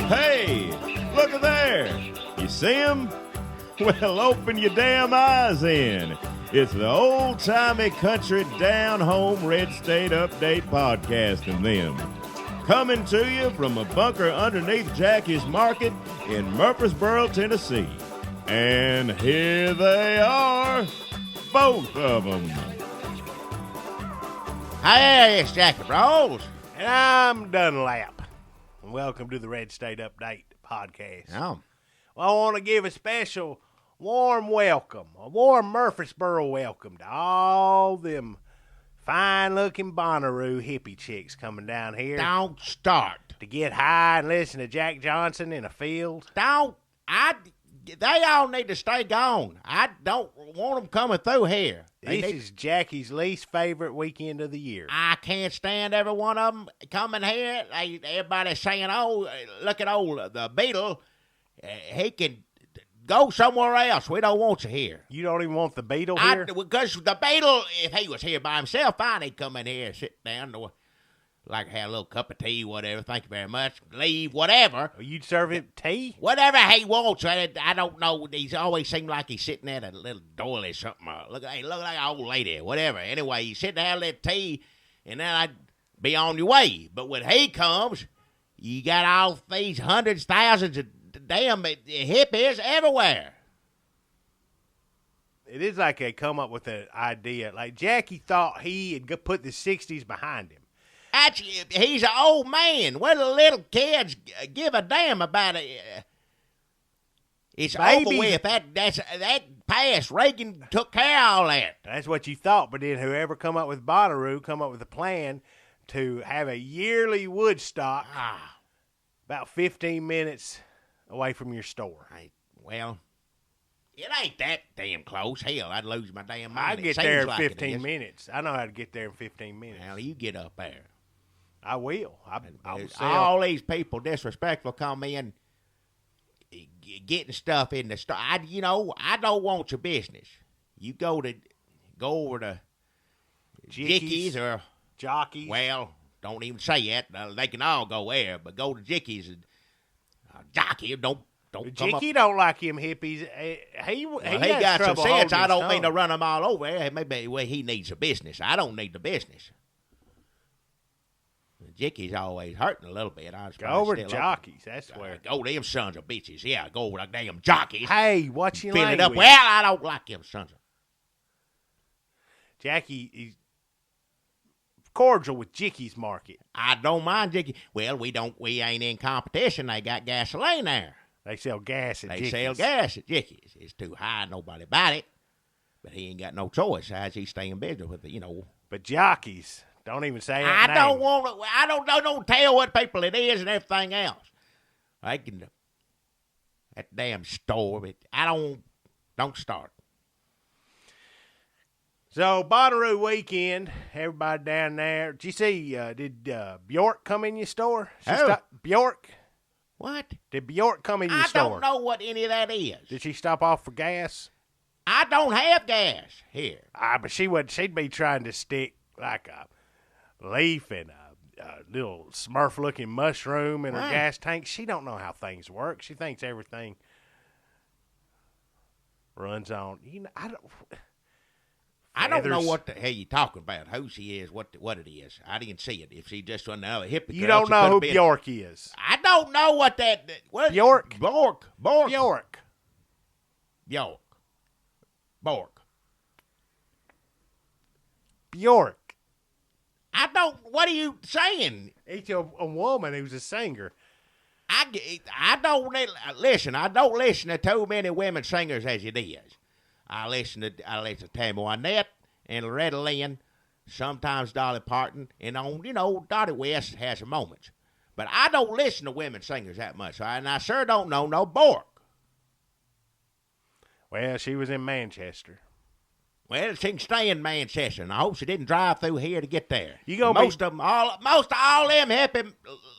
Hey, look at there. You see him? Well, open your damn eyes in. It's the old-timey country down-home red state update podcast and them. Coming to you from a bunker underneath Jackie's Market in Murfreesboro, Tennessee. And here they are, both of them. Hey, it's Jackie Bros. And I'm Dunlap. And welcome to the Red State Update podcast. Oh. Well, I want to give a special warm welcome, a warm Murfreesboro welcome to all them fine-looking Bonnaroo hippie chicks coming down here. Don't start. To get high and listen to Jack Johnson in a field. They all need to stay gone. I don't want them coming through here. This is Jackie's least favorite weekend of the year. I can't stand every one of them coming here. Everybody's saying, oh, look at old the Beetle. He can go somewhere else. We don't want you here. You don't even want the Beetle here? Because the Beetle, if he was here by himself, fine, he'd come in here, sit down, like have a little cup of tea, whatever. Thank you very much. Leave, whatever. You'd serve him tea? Whatever he wants. I don't know. He's always seemed like he's sitting at a little doily or something. Look like an old lady, whatever. Anyway, you sit down, have tea, and then I'd be on your way. But when he comes, you got all these hundreds, thousands of damn hippies everywhere. It is like they come up with an idea. Like Jackie thought he had put the 60s behind him. Actually, he's an old man. What do the little kids give a damn about it? It's over with. That passed. Reagan took care of all that. That's what you thought, but then whoever come up with Bonnaroo come up with a plan to have a yearly Woodstock about 15 minutes away from your store. Well, it ain't that damn close. Hell, I'd lose my damn mind. I'd get there in 15 minutes. I know how to get there in 15 minutes. Well, you get up there. I will. All these people disrespectful come in getting stuff in the store. I don't want your business. You go over to Jickie's or Jockies. Well, don't even say that. They can all go there, but go to Jickie's and Jockie. Don't Jickie don't like him hippies. He got some sense. I don't mean to tongue. run him all over. Maybe he needs a business. I don't need the business. Jickie's always hurting a little bit. Go over to Jockies. That's where. Go them sons of bitches. Yeah, go over to damn Jockies. Hey, what's your Fill language? it up. Well, I don't like them sons of. Jackie is cordial with Jickie's Market. I don't mind Jickie. Well, we ain't in competition. They got gasoline there. They sell gas at Jickie's. They sell gas at Jickie's. It's too high. Nobody bought it. But he ain't got no choice. How's he stay in business with it, But Jockies, don't even say that name. Don't tell what people it is and everything else. I can, that damn store, but don't start. So, Bonnaroo weekend, everybody down there. Did you see, did Bjork come in your store? Bjork? What? Did Bjork come in your store? I don't know what any of that is. Did she stop off for gas? I don't have gas here. But she'd be trying to stick like a leaf and a little Smurf-looking mushroom in her gas tank. She don't know how things work. She thinks everything runs on. I don't know what the hell you talking about. Who she is, what it is. I didn't see it. If she just another hippie, you don't know who Bjork is. I don't know what that. What Bjork. Bjork. Bjork. I don't. What are you saying? It's a woman who's a singer. I don't listen. I don't listen to too many women singers as it is. I listen to Tammy Wynette and Loretta Lynn, sometimes Dolly Parton, and Dottie West has her moments. But I don't listen to women singers that much, and I sure don't know no Bjork. Well, she was in Manchester. Well, she can stay in Manchester, and I hope she didn't drive through here to get there. Most of all them hippie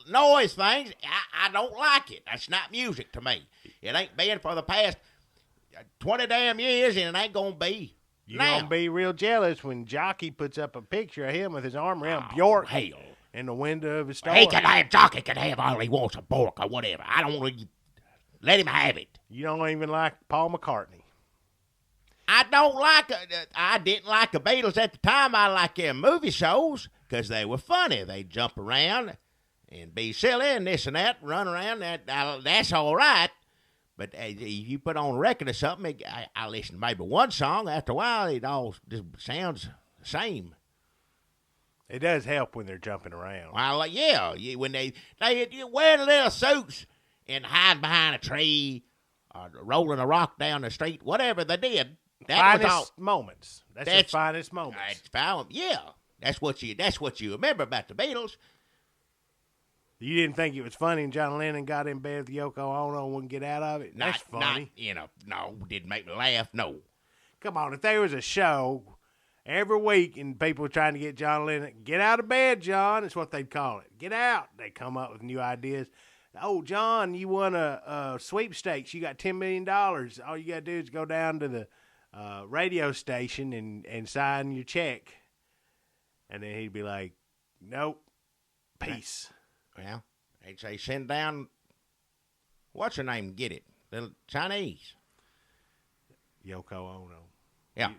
noise things, I don't like it. That's not music to me. It ain't been for the past 20 damn years, and it ain't gonna be. You're gonna be real jealous when Jockie puts up a picture of him with his arm around Bjork. Hell. in the window of his store. Jockie can have all he wants, a pork or whatever. I don't want to let him have it. You don't even like Paul McCartney. I didn't like the Beatles at the time. I liked their movie shows because they were funny. They'd jump around and be silly and this and that, run around. That's all right. But if you put on a record or something, I listen to maybe one song. After a while, it all just sounds the same. It does help when they're jumping around. Well, yeah, when they wear the little suits and hide behind a tree or rolling a rock down the street, whatever they did. Finest moments. That's the finest moments. Yeah, that's what you remember about the Beatles. You didn't think it was funny when John Lennon got in bed with Yoko Ono and wouldn't get out of it? That's funny. No, didn't make me laugh, no. Come on, if there was a show every week and people were trying to get John Lennon, get out of bed, John, it's what they'd call it. Get out. They come up with new ideas. Oh, John, you won a sweepstakes. You got $10 million. All you got to do is go down to the radio station and sign your check. And then he'd be like, nope, peace. Well, they'd say send down, what's her name, get it, the Chinese. Yoko Ono. Yeah.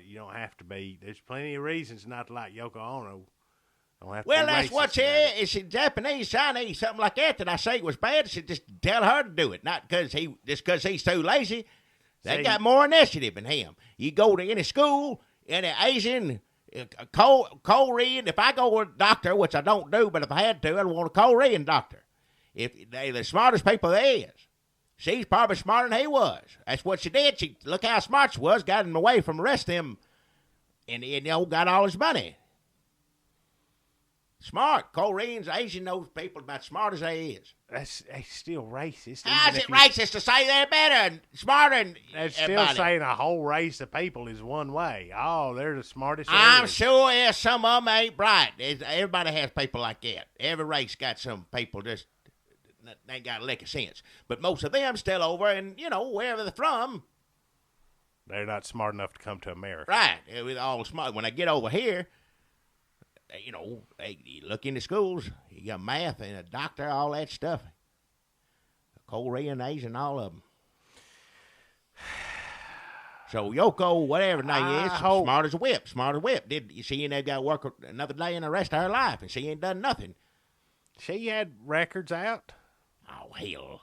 You don't have to be. There's plenty of reasons not to like Yoko Ono. Don't have to Well, be that's racist what she about it. is. It's Japanese, Chinese, something like that I say was bad. She just tell her to do it, not because he's too lazy. They got more initiative than him. You go to any school, any Asian, Korean. If I go with a doctor, which I don't do, but if I had to, I'd want a Korean doctor. If they're the smartest people there is. She's probably smarter than he was. That's what she did. Look how smart she was, got him away from the rest of them, and got all his money. Smart. Koreans, Asian, those people about smart as they is. That's still racist. How's it racist to say they're better and smarter than That's everybody? still saying a whole race of people is one way. Oh, they're the smartest. I'm sure some of them ain't bright. Everybody has people like that. Every race got some people just ain't got a lick of sense. But most of them still over and, wherever they're from. They're not smart enough to come to America. Right. With all smart. When they get over here, you look into schools, you got math and a doctor, all that stuff. Korean, Asian, all of them. So Yoko, whatever her name is, smart as a whip. Did you see? They've got to work another day in the rest of her life, and she ain't done nothing. She had records out. Oh, hell.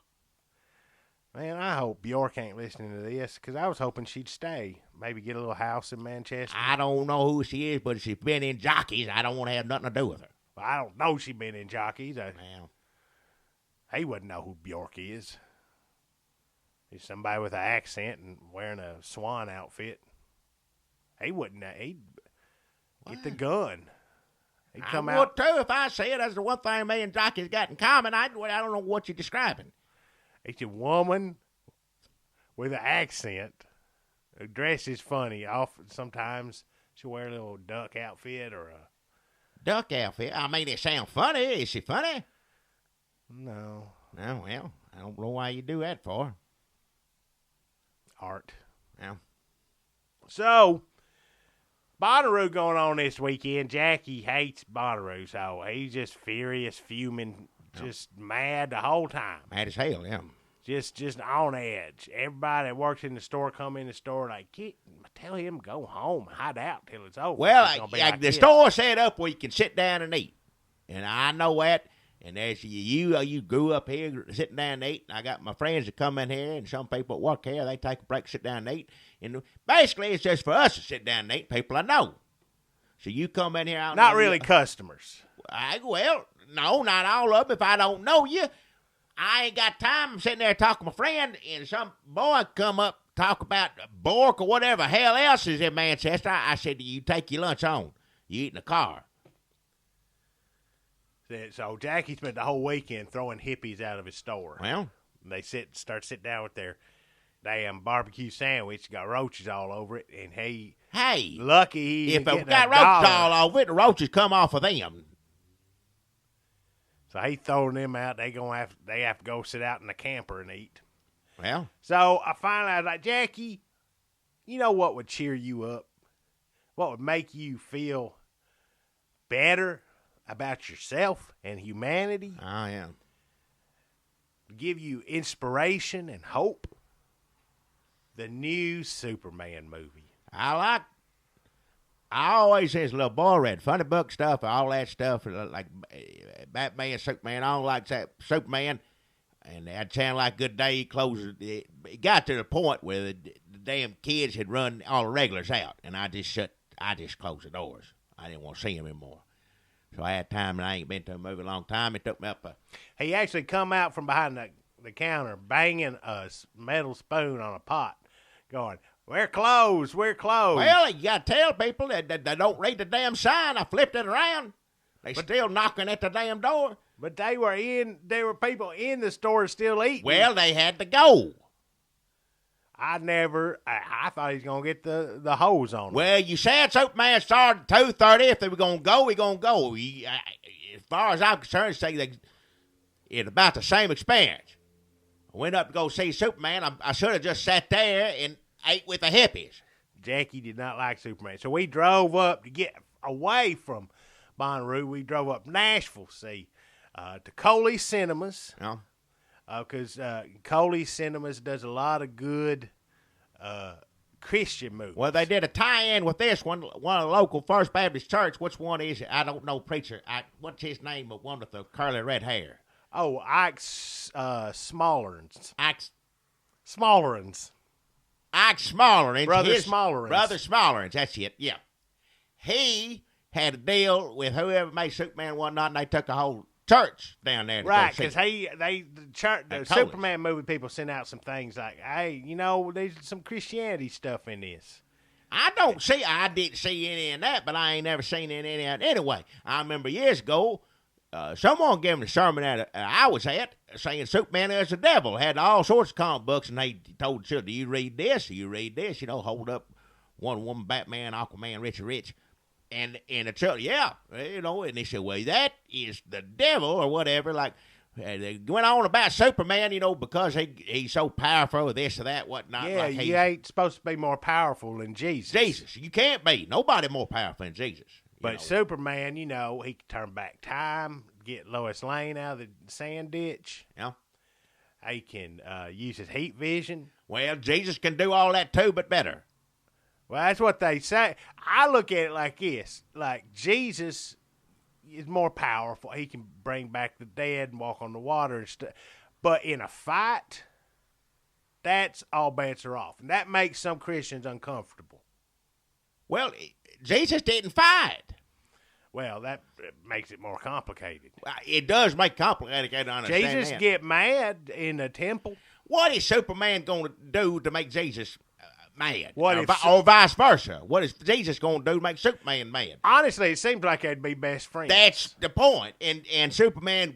Man, I hope Bjork ain't listening to this, because I was hoping she'd stay. Maybe get a little house in Manchester. I don't know who she is, but if she's been in Jockies, I don't want to have nothing to do with her. Well, I don't know she's been in Jockies. Well, he wouldn't know who Bjork is. He's somebody with an accent and wearing a swan outfit. He wouldn't know. He'd get the gun. He'd come I out. would too if I say it. That's the one thing me and Jockies got in common. I don't know what you're describing. It's a woman with an accent who dresses funny. Often, sometimes she'll wear a little duck outfit or a duck outfit. I mean, it sounds funny. Is she funny? No. No, well, I don't know why you do that for. Art. Yeah. So, Bonnaroo going on this weekend. Jackie hates Bonnaroo, so he's just furious, fuming, just mad the whole time. Mad as hell, yeah. Just on edge. Everybody that works in the store come in the store like, tell him go home, hide out till it's over. Well, the store set up where you can sit down and eat, and I know that. And there's you grew up here sitting down and eat. And I got my friends that come in here, and some people that work here, they take a break, sit down and eat. And basically, it's just for us to sit down and eat, people I know. So you come in here. Not really customers. Well, no, not all of them. If I don't know you, I ain't got time. I'm sitting there talking to my friend, and some boy come up, talk about Bork or whatever hell else is in Manchester. I said, you take your lunch on. You eat in the car. So Jackie spent the whole weekend throwing hippies out of his store. Well, they sit down with their damn barbecue sandwich, got roaches all over it, and hey, lucky he if it got roaches all over it, the roaches come off of them. So he throwing them out. They have to go sit out in the camper and eat. Well, so I finally was like, Jackie, you know what would cheer you up? What would make you feel better about yourself and humanity, I am. give you inspiration and hope, the new Superman movie. I always says little boy read funny book stuff, all that stuff, like Batman, Superman. I don't like that Superman. And that sounded like a good day. He closed it. It got to the point where the damn kids had run all the regulars out, and I just closed the doors. I didn't want to see them anymore. So I had time, and I ain't been to a movie in a long time. It took me up He actually come out from behind the counter banging a metal spoon on a pot, going, "We're closed, we're closed." Well, you got to tell people that they don't read the damn sign. I flipped it around. They still knocking at the damn door. But there were people in the store still eating. Well, they had to go. I thought he was going to get the hose on him. Well, you said Superman started at 2:30. If they were going to go, we're going to go. As far as I'm concerned, it's about the same experience. I went up to go see Superman. I should have just sat there and ate with the hippies. Jackie did not like Superman. So we drove up to get away from Bonnaroo. We drove up Nashville, to Coley Cinemas. Yeah. Because Coley Cinemas does a lot of good Christian movies. Well, they did a tie-in with this one of the local First Baptist Church. Which one is it? I don't know, preacher. What's his name? The one with the curly red hair. Oh, Ike Smollerins. Ike Smollerins. Brother Smollerins. Brother Smollerins, that's it, yeah. He had a deal with whoever made Superman and whatnot, and they took a whole church down there to right, go see because the Superman movie people sent out some things like, hey, there's some Christianity stuff in this. I didn't see any of that, but I ain't never seen any of that anyway. I remember years ago, someone gave me a sermon that I was at saying Superman is the devil. Had all sorts of comic books, and they told the children, do you read this? Do you read this? Hold up Wonder Woman, Batman, Aquaman, Richard Rich. And the children, yeah, and they said, well, that is the devil or whatever. Like, they went on about Superman, because he's so powerful or this or that, whatnot. Yeah, like you ain't supposed to be more powerful than Jesus. Jesus, you can't be. Nobody more powerful than Jesus. But Superman, he can turn back time, get Lois Lane out of the sand ditch. Yeah. He can use his heat vision. Well, Jesus can do all that too, but better. Well, that's what they say. I look at it like this. Like, Jesus is more powerful. He can bring back the dead and walk on the water and stuff. But in a fight, that's all bets are off. And that makes some Christians uncomfortable. Well, Jesus didn't fight. Well, that makes it more complicated. It does make it complicated to understand Jesus that. get mad in the temple. What is Superman going to do to make Jesus mad? Or vice versa? What is Jesus going to do to make Superman mad? Honestly, it seems like they'd be best friends. That's the point. And Superman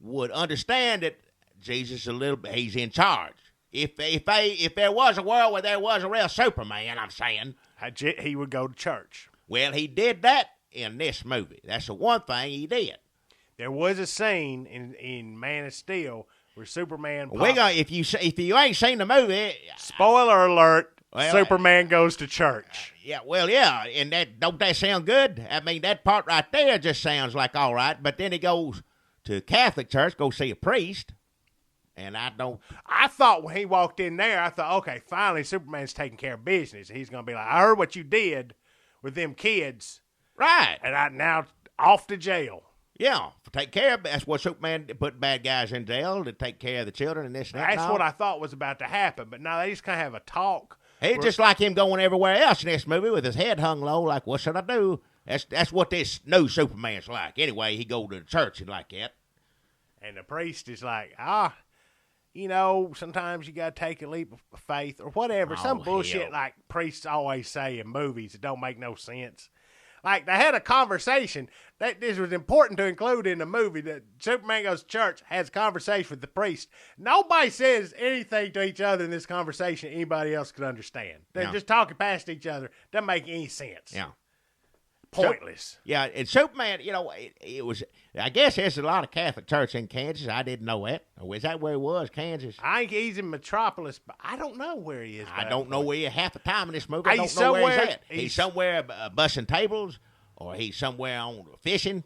would understand that Jesus he's in charge. If there was a world where there was a real Superman, I'm saying, he would go to church. Well, he did that in this movie. That's the one thing he did. There was a scene in Man of Steel where Superman. If you ain't seen the movie, spoiler alert: Superman goes to church. Yeah, and don't that sound good? I mean, that part right there just sounds like all right. But then he goes to Catholic church, go see a priest, and I thought when he walked in there, I thought, okay, finally Superman's taking care of business. He's gonna be like, I heard what you did with them kids, right? And I now off to jail. Yeah, take care of. That's what Superman put bad guys in jail to take care of the children and this and that. That's what I thought was about to happen. But now they just kind of have a talk. He's just like him going everywhere else in this movie with his head hung low, like, what should I do? That's what this new Superman's like. Anyway, he go to the church and like that. And the priest is like, sometimes you got to take a leap of faith or whatever. Some bullshit like priests always say in movies that don't make no sense. Like, they had a conversation that this was important to include in the movie, that Superman goes to church, has a conversation with the priest. Nobody says anything to each other in this conversation anybody else could understand. They're just talking past each other. Doesn't make any sense. Yeah. Pointless. And Superman, it was, I guess there's a lot of Catholic church in Kansas. I didn't know that. Or is that where he was, Kansas? I think he's in Metropolis, but I don't know where he is. I don't know where he is. Half the time in this movie, I don't know where he's at. He's somewhere bussing tables, or he's somewhere on fishing.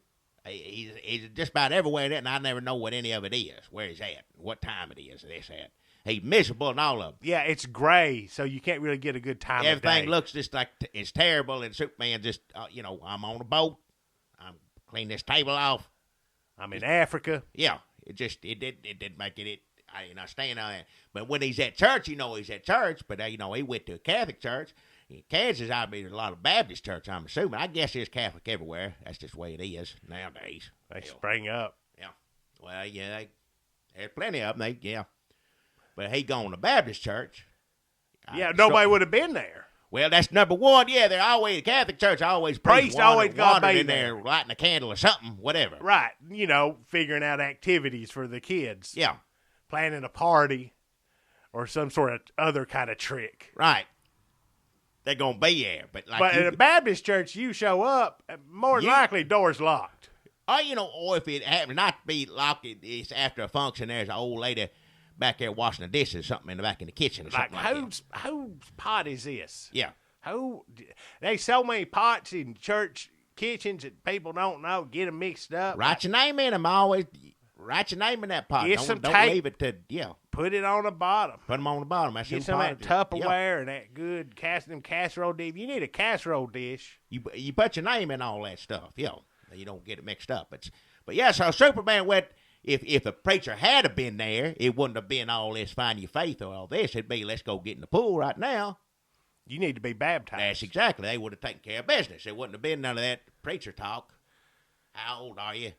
He's just about everywhere in it, and I never know what any of it is, where he's at, what time it is, this at. He's miserable in all of them. Yeah, it's gray, so you can't really get a good time of Everything day. looks just like it's terrible, and Superman just, I'm on a boat. I'm clean this table off. I'm in Africa. Yeah, it didn't make it. I stand on it. But when he's at church, he's at church. But he went to a Catholic church. In Kansas, there's a lot of Baptist church, I'm assuming. I guess there's Catholic everywhere. That's just the way it is nowadays. They spring up. Yeah. Well, yeah, there's plenty of them. But he gone to Baptist church. Nobody would have been there. Well, that's number one. Yeah, they're always Catholic church. Always Priest always got in there, lighting a candle or something, whatever. Right. Figuring out activities for the kids. Yeah. Planning a party or some sort of other kind of trick. Right. They're gonna be there, but at a Baptist church, you show up, more than likely doors locked. Or if it happens not to be locked, it's after a function. There's an old lady back there washing the dishes, something in the back in the kitchen or something like that. Whose pot is this? Yeah. There's so many pots in church kitchens that people don't know. Get them mixed up. Write your name in them. Always write your name in that pot. Get some don't tape. leave it to Put it on the bottom. Put them on the bottom. That's Get some of that Tupperware and that good casserole dish. You need a casserole dish. You put your name in all that stuff. You don't get it mixed up. But yeah, so Superman went. If the preacher had been there, it wouldn't have been all this find your faith or all this. It'd be let's go get in the pool right now. You need to be baptized. That's exactly. They would have taken care of business. It wouldn't have been none of that preacher talk. How old are you?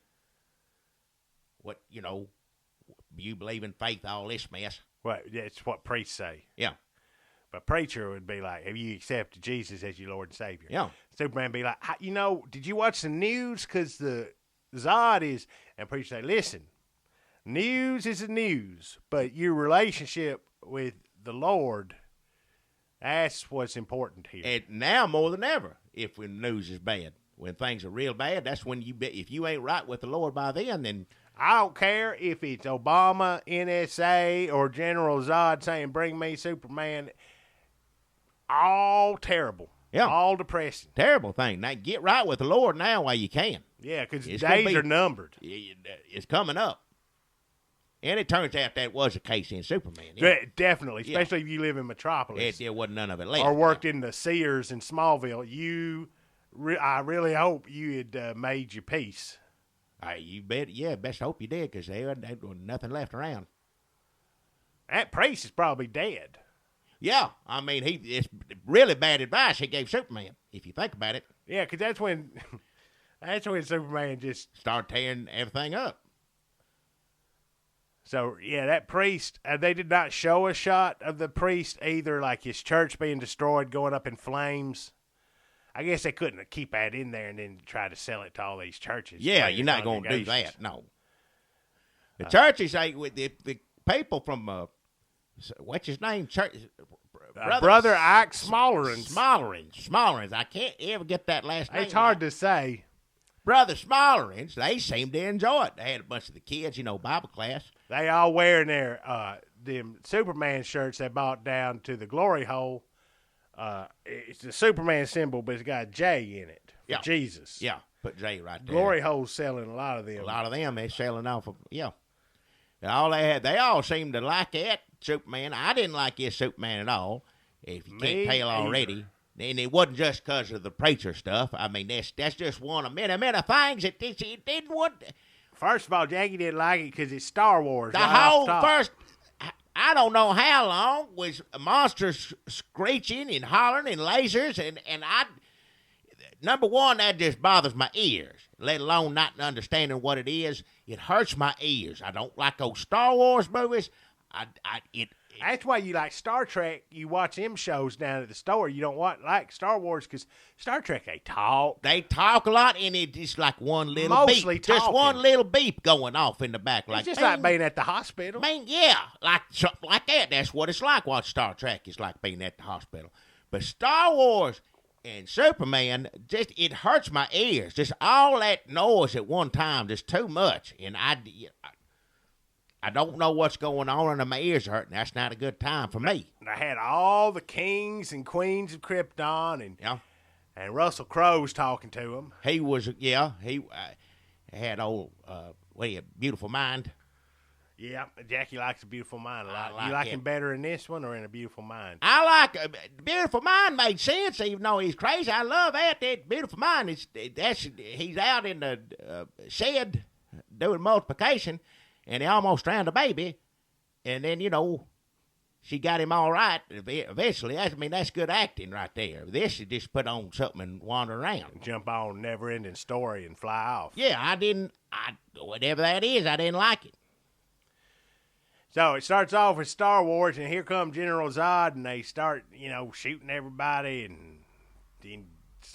What, you believe in faith, all this mess. Well, that's what priests say. Yeah. But preacher would be like, have you accepted Jesus as your Lord and Savior? Yeah. Superman would be like, did you watch the news? Because the Zod is, and preacher say, listen, news is the news, but your relationship with the Lord, that's what's important here. And now more than ever, if the news is bad. When things are real bad, that's when if you ain't right with the Lord by then I don't care if it's Obama, NSA, or General Zod saying, bring me Superman. All terrible. Yeah. All depressing. Terrible thing. Now, get right with the Lord now while you can. Yeah, because days are numbered. It's coming up. And it turns out that was the case in Superman. Yeah, definitely, especially if you live in Metropolis. There wasn't none of it left. Or worked in the Sears in Smallville. I really hope you had made your peace. You bet. Yeah, best hope you did, because there was nothing left around. That priest is probably dead. Yeah, I mean, it's really bad advice he gave Superman, if you think about it. Yeah, because that's when Superman just started tearing everything up. So, yeah, that priest, they did not show a shot of the priest either, like his church being destroyed, going up in flames. I guess they couldn't keep that in there and then try to sell it to all these churches. Yeah, you're not going to do that, no. The churches, with the people from, what's his name? Church, Brother Ike Smollerins. Smollerins. I can't ever get that last name. It's hard to say. Brother Smollerins, they seemed to enjoy it. They had a bunch of the kids, Bible class. They all wearing their them Superman shirts they bought down to the glory hole. It's the Superman symbol, but it's got a J in it for Jesus. Yeah, put J right there. Glory hole's selling a lot of them. A lot of them, they're selling off of, And all they all seemed to like that Superman. I didn't like this Superman at all, if you can't tell already. And it wasn't just because of the preacher stuff. I mean, that's just one of many things that it didn't want. First of all, Jackie didn't like it because it's Star Wars. The whole first, I don't know how long, was monsters screeching and hollering and lasers. And number one, that just bothers my ears, let alone not understanding what it is. It hurts my ears. I don't like those Star Wars movies. That's why you like Star Trek. You watch them shows down at the store. You don't like Star Wars because Star Trek, they talk. They talk a lot, and it's just like one little Mostly beep. Talking. Just one little beep going off in the back. It's just like being at the hospital. Man, yeah, like something like that. That's what it's like. Watch Star Trek. It's like being at the hospital. But Star Wars and Superman, it hurts my ears. Just all that noise at one time, just too much. And I don't know what's going on, and my ears are hurting. That's not a good time for me. And I had all the kings and queens of Krypton, and Russell Crowe's talking to him. He was, had old, Beautiful Mind. Yeah, Jackie likes A Beautiful Mind a lot. I like You like it. him better in this one or in A Beautiful Mind? I like Beautiful Mind made sense, even though he's crazy. I love that. That Beautiful Mind he's out in the shed doing multiplication, and he almost drowned a baby, and then she got him all right eventually. That's good acting right there. This is just put on something and wander around. Jump on Never Ending Story and fly off. Yeah, whatever that is, I didn't like it. So it starts off with Star Wars, and here comes General Zod, and they start, shooting everybody, and then,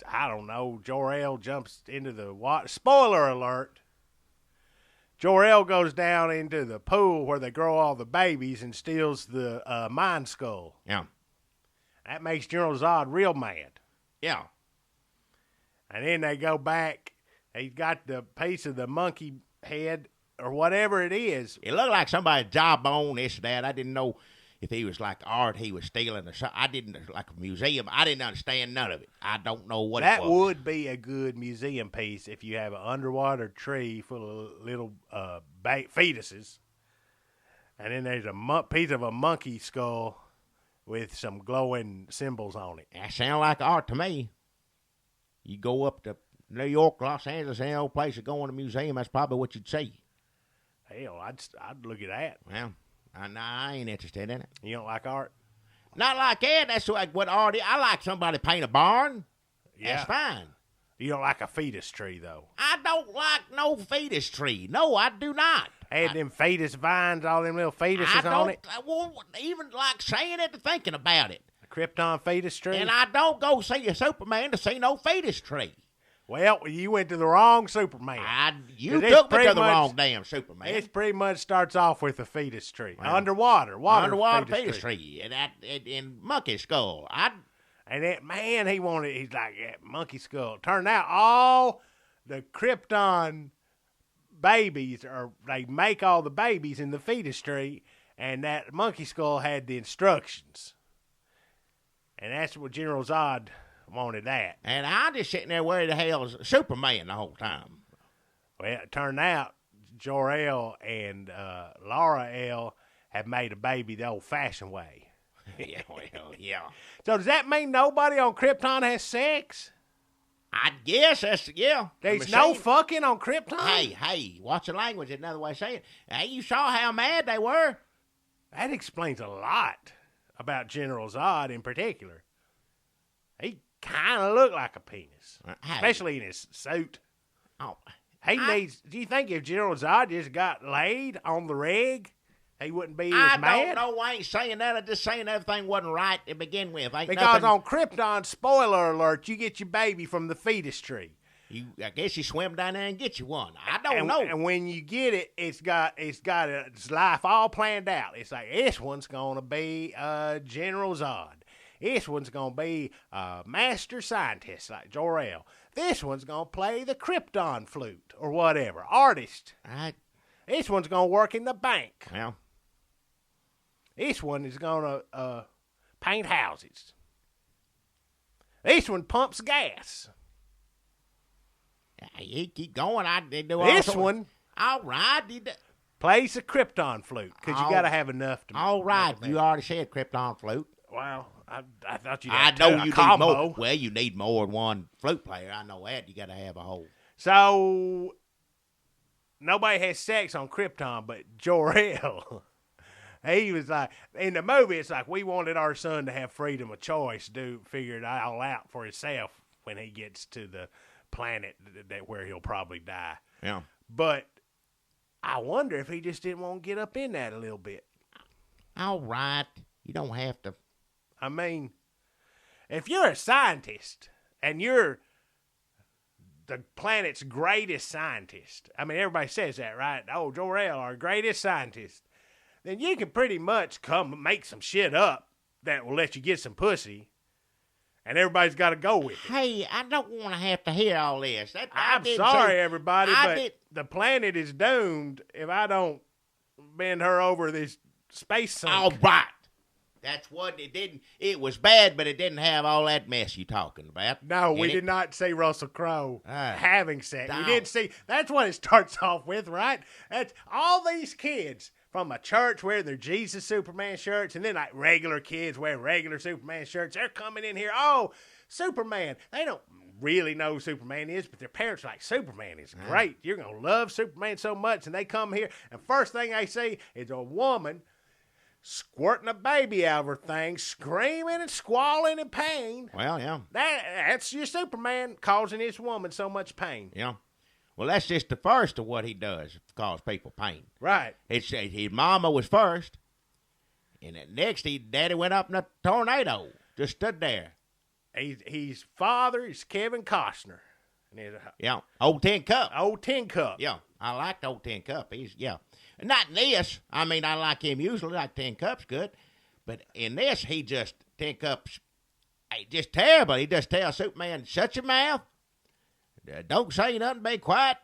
I don't know, Jor-El jumps into the water. Spoiler alert. Jor-El goes down into the pool where they grow all the babies and steals the Mind Skull. Yeah. That makes General Zod real mad. Yeah. And then they go back. He's got the piece of the monkey head or whatever it is. It looked like somebody's jawbone, this, that. I didn't know if he was like art he was stealing or something. I didn't, like a museum. I didn't understand none of it. I don't know what it was. That would be a good museum piece if you have an underwater tree full of little fetuses. And then there's a piece of a monkey skull with some glowing symbols on it. That sounds like art to me. You go up to New York, Los Angeles, any old place to go in a museum, that's probably what you'd see. Hell, I'd look at that. Well, I ain't interested in it. You don't like art? Not like that. That's like what art is. I like somebody paint a barn. Yeah. That's fine. You don't like a fetus tree, though? I don't like no fetus tree. No, I do not. Had them fetus vines, all them little fetuses on it? I won't even like saying it or thinking about it. A Krypton fetus tree? And I don't go see a Superman to see no fetus tree. Well, you went to the wrong Superman. You 'Cause took me to the wrong damn Superman. It pretty much starts off with a fetus tree. Underwater fetus tree. And monkey skull. And that man, he's like, that monkey skull. Turned out all the Krypton babies, or they make all the babies in the fetus tree, and that monkey skull had the instructions. And that's what General Zod wanted that. And I'm just sitting there, where the hell's Superman the whole time? Well, it turned out Jor-El and Laura El have made a baby the old-fashioned way. Yeah, well, yeah. So does that mean nobody on Krypton has sex? I guess that's, yeah. There's no fucking on Krypton? Hey, watch the language, is another way of saying it. Hey, you saw how mad they were? That explains a lot about General Zod in particular. He kind of looked like a penis, especially in his suit. Oh, do you think if General Zod just got laid on the reg, he wouldn't be as mad? I don't know. I ain't saying that. I'm just saying everything wasn't right to begin with. Because on Krypton, spoiler alert, you get your baby from the fetus tree. I guess you swim down there and get you one. I don't know. And when you get it, it's got its life all planned out. It's like, this one's going to be General Zod. This one's going to be a master scientist like Jor-El. This one's going to play the Krypton flute or whatever. Artist. This one's going to work in the bank. Well, this one is going to paint houses. This one pumps gas. You keep going. This one. All right. Plays the Krypton flute because you got to have enough to. All right. You already said Krypton flute. Wow. I thought you. I know you need more. Well, you need more than one flute player. I know that. You got to have a whole. So nobody has sex on Krypton, but Jor-El. He was like, in the movie, it's like, we wanted our son to have freedom of choice, figure it all out for himself when he gets to the planet where he'll probably die. Yeah. But I wonder if he just didn't want to get up in that a little bit. All right. You don't have to. I mean, if you're a scientist and you're the planet's greatest scientist, I mean, everybody says that, right? Oh, Jor-El, our greatest scientist. Then you can pretty much come make some shit up that will let you get some pussy, and everybody's got to go with it. Hey, I don't want to have to hear all this. I'm sorry, everybody, but the planet is doomed if I don't bend her over this space sink. All right. That's what it didn't. It was bad, but it didn't have all that mess you talking about. No, we in did it. not see Russell Crowe having sex. no. We did see. That's what it starts off with, right? That's all these kids from a church wearing their Jesus Superman shirts, and then like regular kids wearing regular Superman shirts. They're coming in here. Oh, Superman. They don't really know who Superman is, but their parents are like, Superman is great. You're gonna love Superman so much, and they come here, and first thing they see is a woman squirting a baby out of her thing, screaming and squalling in pain. Well, yeah. That's your Superman causing this woman so much pain. Yeah. Well, that's just the first of what he does to cause people pain. Right. His mama was first, and then next, daddy went up in a tornado. Just stood there. He's father is Kevin Costner. And Yeah. Old Tin Cup. Old Tin Cup. Yeah. I liked Old Tin Cup. Not in this. I mean, I like him usually. Like Tin Cup's good. But in this, Tin Cup's just terrible. He just tells Superman, shut your mouth. Don't say nothing. Be quiet.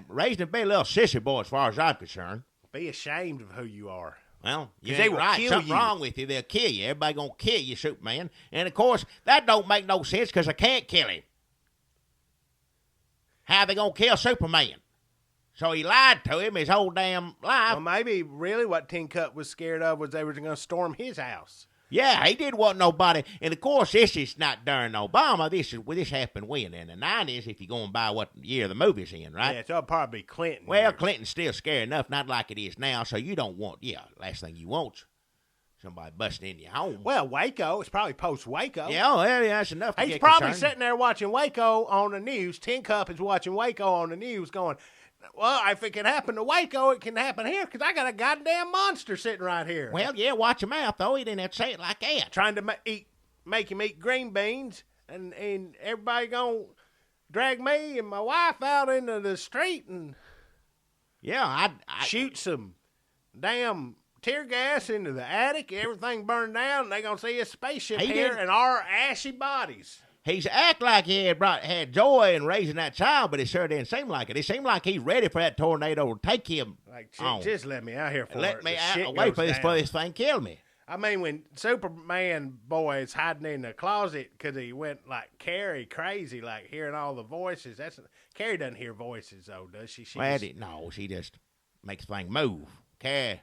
Raised to be a little sissy boy as far as I'm concerned. Be ashamed of who you are. Well, you they ain't will right. kill Something you. wrong with you. They'll kill you. Everybody gonna kill you, Superman. And, of course, that don't make no sense because I can't kill him. How they gonna kill Superman? So he lied to him his whole damn life. Well, maybe really what Tin Cup was scared of was they were going to storm his house. Yeah, he didn't want nobody. And, of course, this is not during Obama. This happened when? In the 90s, if you're going by what year the movie's in, right? Yeah, so it'll probably be Clinton. Well, years. Clinton's still scary enough, not like it is now, so you don't want, last thing you want somebody busting in your home. Well, Waco. It's probably post-Waco. Yeah, well, that's enough to He's get probably concerned. sitting there watching Waco on the news. Tin Cup is watching Waco on the news going, well, if it can happen to Waco, it can happen here because I got a goddamn monster sitting right here. Well, yeah, watch your mouth, though. He didn't have to say it like that. Trying to make him eat green beans, and everybody gonna drag me and my wife out into the street and Yeah, I shoot some damn tear gas into the attic. Everything burned down, and they gonna see a spaceship He here didn't- and our ashy bodies. He's act like he had joy in raising that child, but it sure didn't seem like it. It seemed like he's ready for that tornado to take him Like, on. just let me out here for Let it. me The out shit away goes for down. this thing kill me. I mean, when Superman boy is hiding in the closet because he went like Carrie crazy, like hearing all the voices. Carrie doesn't hear voices though, does she? She just makes things move. Care.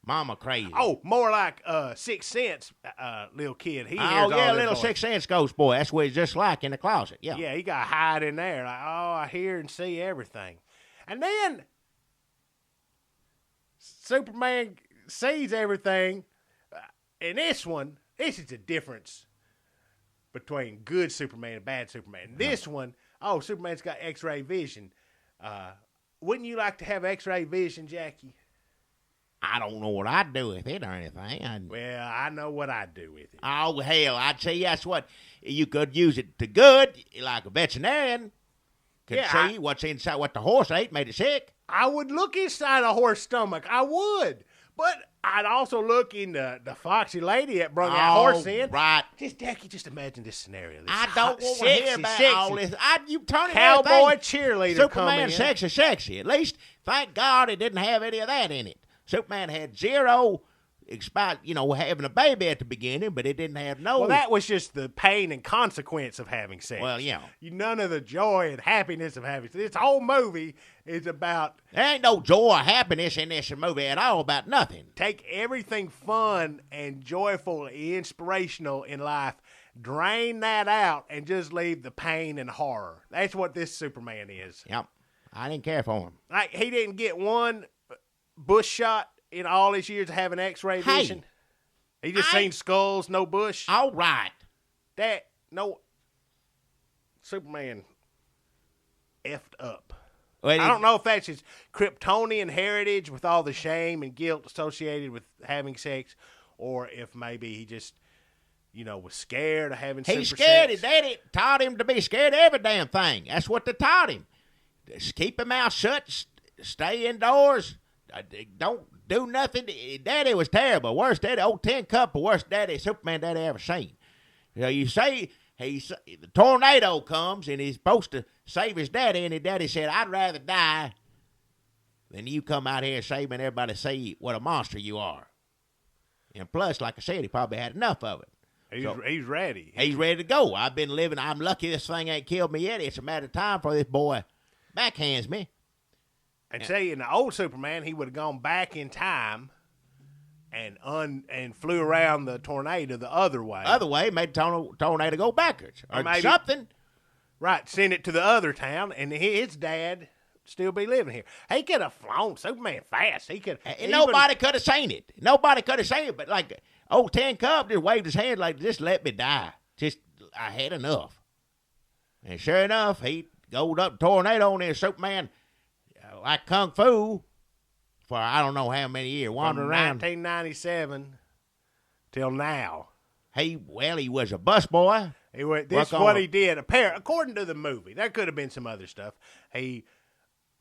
Mama crazy. Oh, more like Sixth Sense, little kid. He hears all them little voices. Sixth Sense ghost boy. That's what he's just like in the closet. Yeah. Yeah, he got to hide in there. Like, oh, I hear and see everything. And then Superman sees everything. In this one, this is the difference between good Superman and bad Superman. This one, Superman's got X-ray vision. Wouldn't you like to have X-ray vision, Jackie? I don't know what I'd do with it or anything. Well, I know what I'd do with it. Oh, hell, I'd say that's what you could use it to good, like a veterinarian could see what's inside, what the horse ate, made it sick. I would look inside a horse stomach. I would. But I'd also look in the foxy lady that brought that horse in. Right. Jackie, just imagine this scenario. This I don't want to sexy, hear about sexy all this. You turn it cowboy cheerleader Superman coming in. sexy. At least, thank God, it didn't have any of that in it. Superman had zero, having a baby at the beginning, but it didn't have no. Well, that was just the pain and consequence of having sex. Well, yeah. None of the joy and happiness of having sex. This whole movie is about There ain't no joy or happiness in this movie at all about nothing. take everything fun and joyful and inspirational in life, drain that out, and just leave the pain and horror. That's what this Superman is. Yep. I didn't care for him. Like, he didn't get one bush shot in all his years of having X-ray vision. He just seen skulls, no bush. All right. Superman effed up. Well, I don't know if that's his Kryptonian heritage with all the shame and guilt associated with having sex, or if maybe he just, was scared of having He's super scared. sex. His daddy taught him to be scared of every damn thing. That's what they taught him. Just keep your mouth shut. Stay indoors. Don't do nothing. Daddy was terrible. Worst daddy, old Tin Cup, the worst daddy, Superman daddy ever seen. You say the tornado comes and he's supposed to save his daddy, and his daddy said, "I'd rather die than you come out here saving everybody. See what a monster you are." And plus, like I said, he probably had enough of it. He's ready. He's ready to go. I've been living. I'm lucky this thing ain't killed me yet. It's a matter of time for this boy backhands me. And see, in the old Superman, he would have gone back in time and flew around the tornado the other way. Other way, made the tornado go backwards or maybe, something. Right, send it to the other town, and his dad still be living here. He could have flown Superman fast. He could. And nobody could have seen it. Nobody could have seen it. But like old Tin Cup just waved his hand like, just let me die. Just, I had enough. And sure enough, he goes up tornado on this Superman like Kung Fu for I don't know how many years, wandering around. 1997 till now. He was a busboy. This is what he did. According to the movie, there could have been some other stuff. He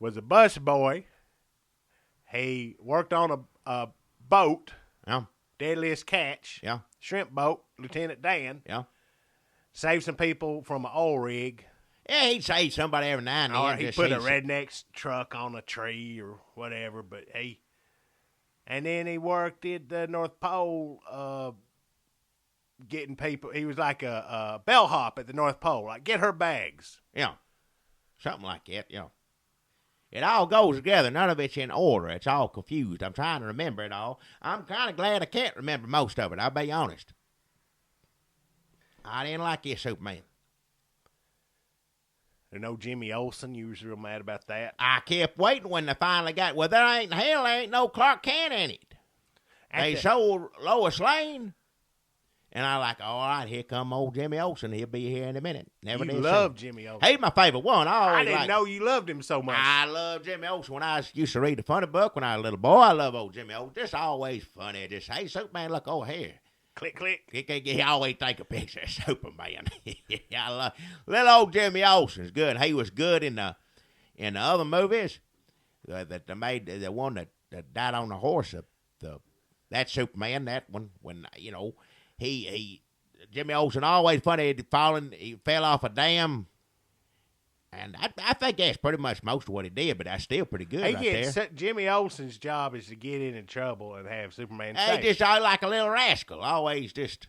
was a busboy. He worked on a boat. Yeah. Deadliest Catch. Yeah. Shrimp boat. Lieutenant Dan. Yeah. Saved some people from an oil rig. Yeah, he'd save somebody every now and then. Or he put a redneck's truck on a tree or whatever. And then he worked at the North Pole getting people. He was like a bellhop at the North Pole. Like, get her bags. Yeah. Something like that, yeah. It all goes together. None of it's in order. It's all confused. I'm trying to remember it all. I'm kind of glad I can't remember most of it. I'll be honest. I didn't like this Superman. You know Jimmy Olsen, you was real mad about that. I kept waiting when they finally got, well, there ain't no Clark Kent in it. They sold Lois Lane. And I like, all right, here come old Jimmy Olsen. He'll be here in a minute. Never did. You love Jimmy Olsen. He's my favorite one. I didn't know you loved him so much. I love Jimmy Olsen. When I used to read the funny book when I was a little boy, I love old Jimmy Olsen. Just always funny. Just, hey, Superman, look over here. Click, click. He always take a picture of Superman. I love little old Jimmy Olsen's good. He was good in the other movies that they made. The one that died on the horse. That Superman. That one when Jimmy Olsen always funny. He fell off a dam. And I think that's pretty much most of what he did, but that's still pretty good there. Jimmy Olsen's job is to get in trouble and have Superman He saved. just like a little rascal. Always just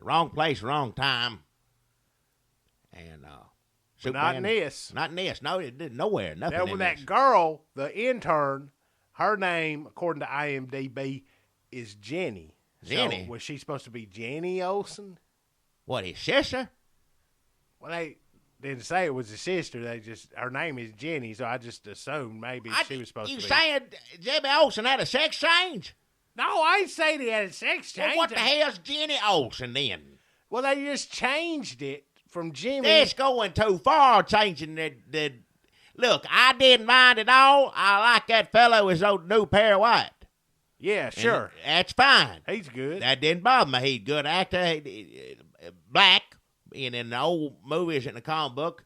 wrong place, wrong time. And Superman, not in this. Not in this. No, it didn't. Nowhere. Nothing Now, in that this. girl, the intern, her name, according to IMDb, is Jenny. Jenny? So, was she supposed to be Jenny Olsen? What, his sister? Well, they didn't say it was his sister. Her name is Jenny, so I just assumed maybe she was supposed to be. You saying Jimmy Olsen had a sex change? No, I ain't saying he had a sex change. Well, what the hell's Jenny Olsen then? Well, they just changed it from Jimmy. That's going too far, changing the. Look, I didn't mind at all. I like that fellow with those new pair white. Yeah, sure. And that's fine. He's good. That didn't bother me. He's a good actor. Black. And in the old movies in the comic book,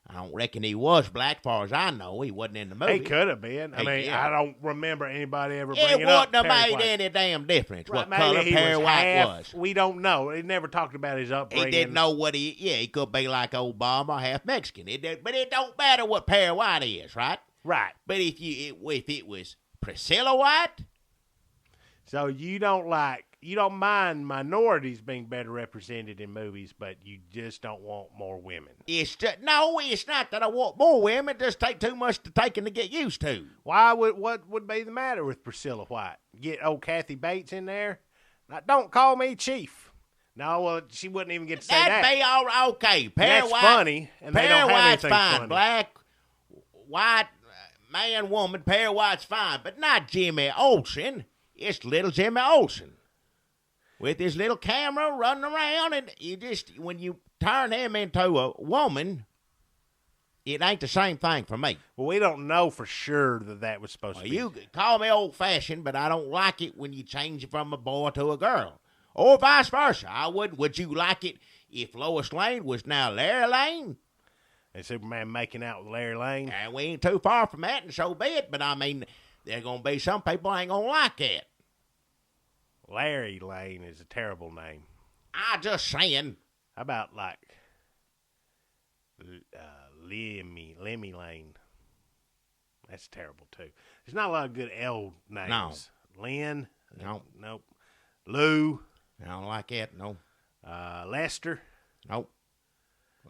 I don't reckon he was black, as far as I know. He wasn't in the movie. He could have been. I don't remember anybody ever bringing it up wouldn't have Perry made White. any damn difference Right, what color Perry White was. We don't know. They never talked about his upbringing. He didn't know what he could be like Obama, half Mexican. But it don't matter what Perry White is, right? Right. But if it was Priscilla White. So you don't mind minorities being better represented in movies, but you just don't want more women. It's not that I want more women. It just take too much to take and to get used to. What would be the matter with Priscilla White? Get old Kathy Bates in there? Now, don't call me Chief. No, well, she wouldn't even get to say that. That'd be all right. Okay. Perry That's White, funny, and they don't have White's anything fine. funny. Black, white, man, woman, Perry White's fine. But not Jimmy Olsen. It's little Jimmy Olsen. With his little camera running around, and when you turn him into a woman, it ain't the same thing for me. Well, we don't know for sure that was supposed to be. You call me old-fashioned, but I don't like it when you change it from a boy to a girl. Or vice versa. I wouldn't. Would you like it if Lois Lane was now Larry Lane? And Superman making out with Larry Lane? And we ain't too far from that, and so be it. But, I mean, there's going to be some people ain't going to like that. Larry Lane is a terrible name. I just saying. How about like Lemmy Lane? That's terrible too. There's not a lot of good L names. No. Lynn? No. Nope. Lou, I don't like that. No. Lester, Nope.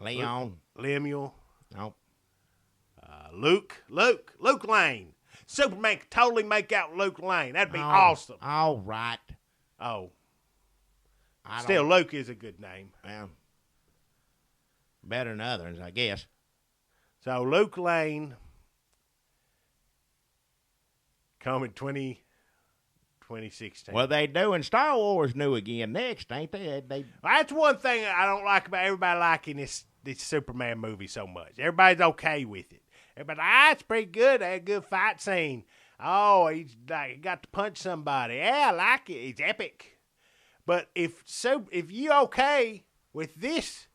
Leon. Lemuel, Nope. Luke Lane. Superman could totally make out Luke Lane. That'd be Oh, awesome. All right. Oh, I don't- still, Luke is a good name. Well, better than others, I guess. So Luke Lane coming 2016. Well, they doing Star Wars new again next, ain't they? That's one thing I don't like about everybody liking this Superman movie so much. Everybody's okay with it. Everybody, it's pretty good. They had a good fight scene. Oh, he got to punch somebody. Yeah, I like it. It's epic. But if you okay with this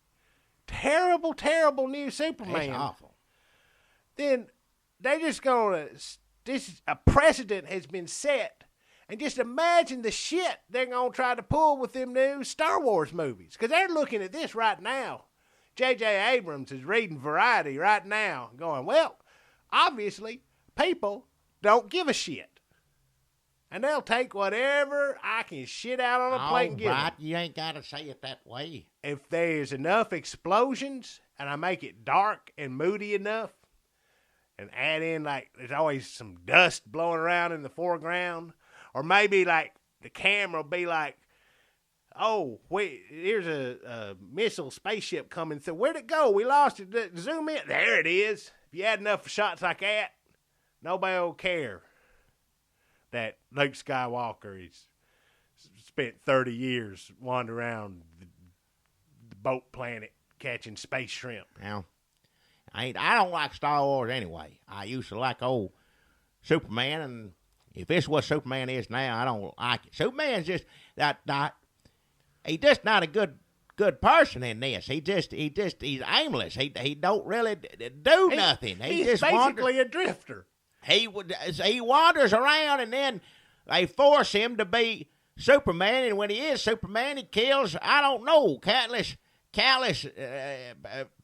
terrible, terrible new Superman, That's awful. then they just gonna. A precedent has been set. And just imagine the shit they're going to try to pull with them new Star Wars movies. Because they're looking at this right now. J.J. Abrams is reading Variety right now, going, well, obviously, people don't give a shit. And they'll take whatever I can shit out on a plate and give them. You ain't got to say it that way. If there's enough explosions, and I make it dark and moody enough, and add in, like, there's always some dust blowing around in the foreground, or maybe, like, the camera will be like, oh, wait, here's a missile spaceship coming through. Where'd it go? We lost it. Zoom in. There it is. If you had enough shots like that, nobody will care that Luke Skywalker has spent 30 years wandering around the boat planet catching space shrimp. Now, I don't like Star Wars anyway. I used to like old Superman, and if this is what Superman is now, I don't like it. Superman's just he's just not a good person in this. He's aimless. He don't really do nothing. He's just basically a drifter. He wanders around, and then they force him to be Superman, and when he is Superman, he kills, I don't know, countless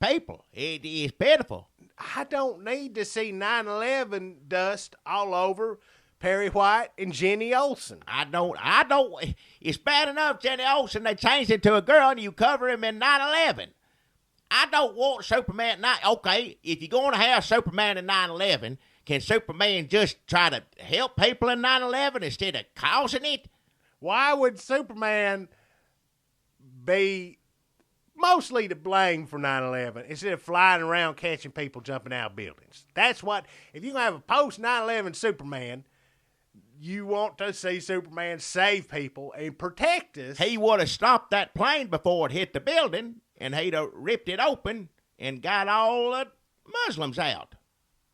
people. It's pitiful. I don't need to see 9/11 dust all over Perry White and Jenny Olsen. I don't. It's bad enough, Jenny Olsen, they changed it to a girl and you cover him in 9/11. I don't want Superman. Okay, if you're going to have Superman in 9/11, can Superman just try to help people in 9/11 instead of causing it? Why would Superman be mostly to blame for 9/11 instead of flying around catching people jumping out of buildings? That's what, if you're going to have a post 9/11 Superman, you want to see Superman save people and protect us. He would have stopped that plane before it hit the building, and he'd have ripped it open and got all the Muslims out.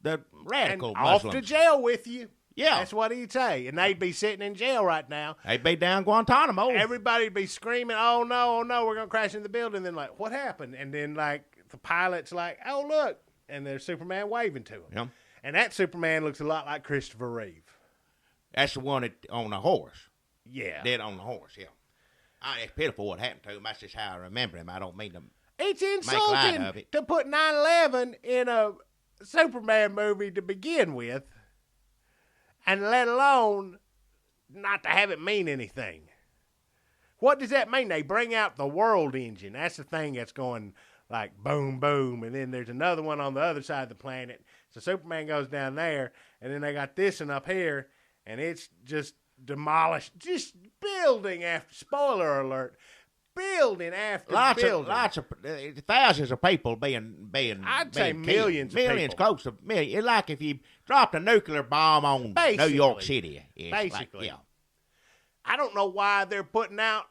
The radical and Muslims. off to jail with you. Yeah. That's what he'd say. And they'd be sitting in jail right now. They'd be down Guantanamo. Everybody'd be screaming, oh no, we're going to crash in the building. And then like, what happened? And then like the pilot's like, oh look. And there's Superman waving to him. Yeah. And that Superman looks a lot like Christopher Reeve. That's the one on the horse. Yeah. Dead on the horse, yeah. It's pitiful what happened to him. That's just how I remember him. I don't mean to. It's Make light insulting of it. to put 9/11 in a Superman movie to begin with, and let alone not to have it mean anything. What does that mean? They bring out the world engine. That's the thing that's going like boom, boom, and then there's another one on the other side of the planet. So Superman goes down there, and then they got this one up here, and it's just demolished. Just building after, spoiler alert, building after building. Lots of thousands of people being I'd say killed. millions of Millions, people. close to millions. It's like if you dropped a nuclear bomb on New York City. It's Basically. like, yeah. I don't know why they're putting out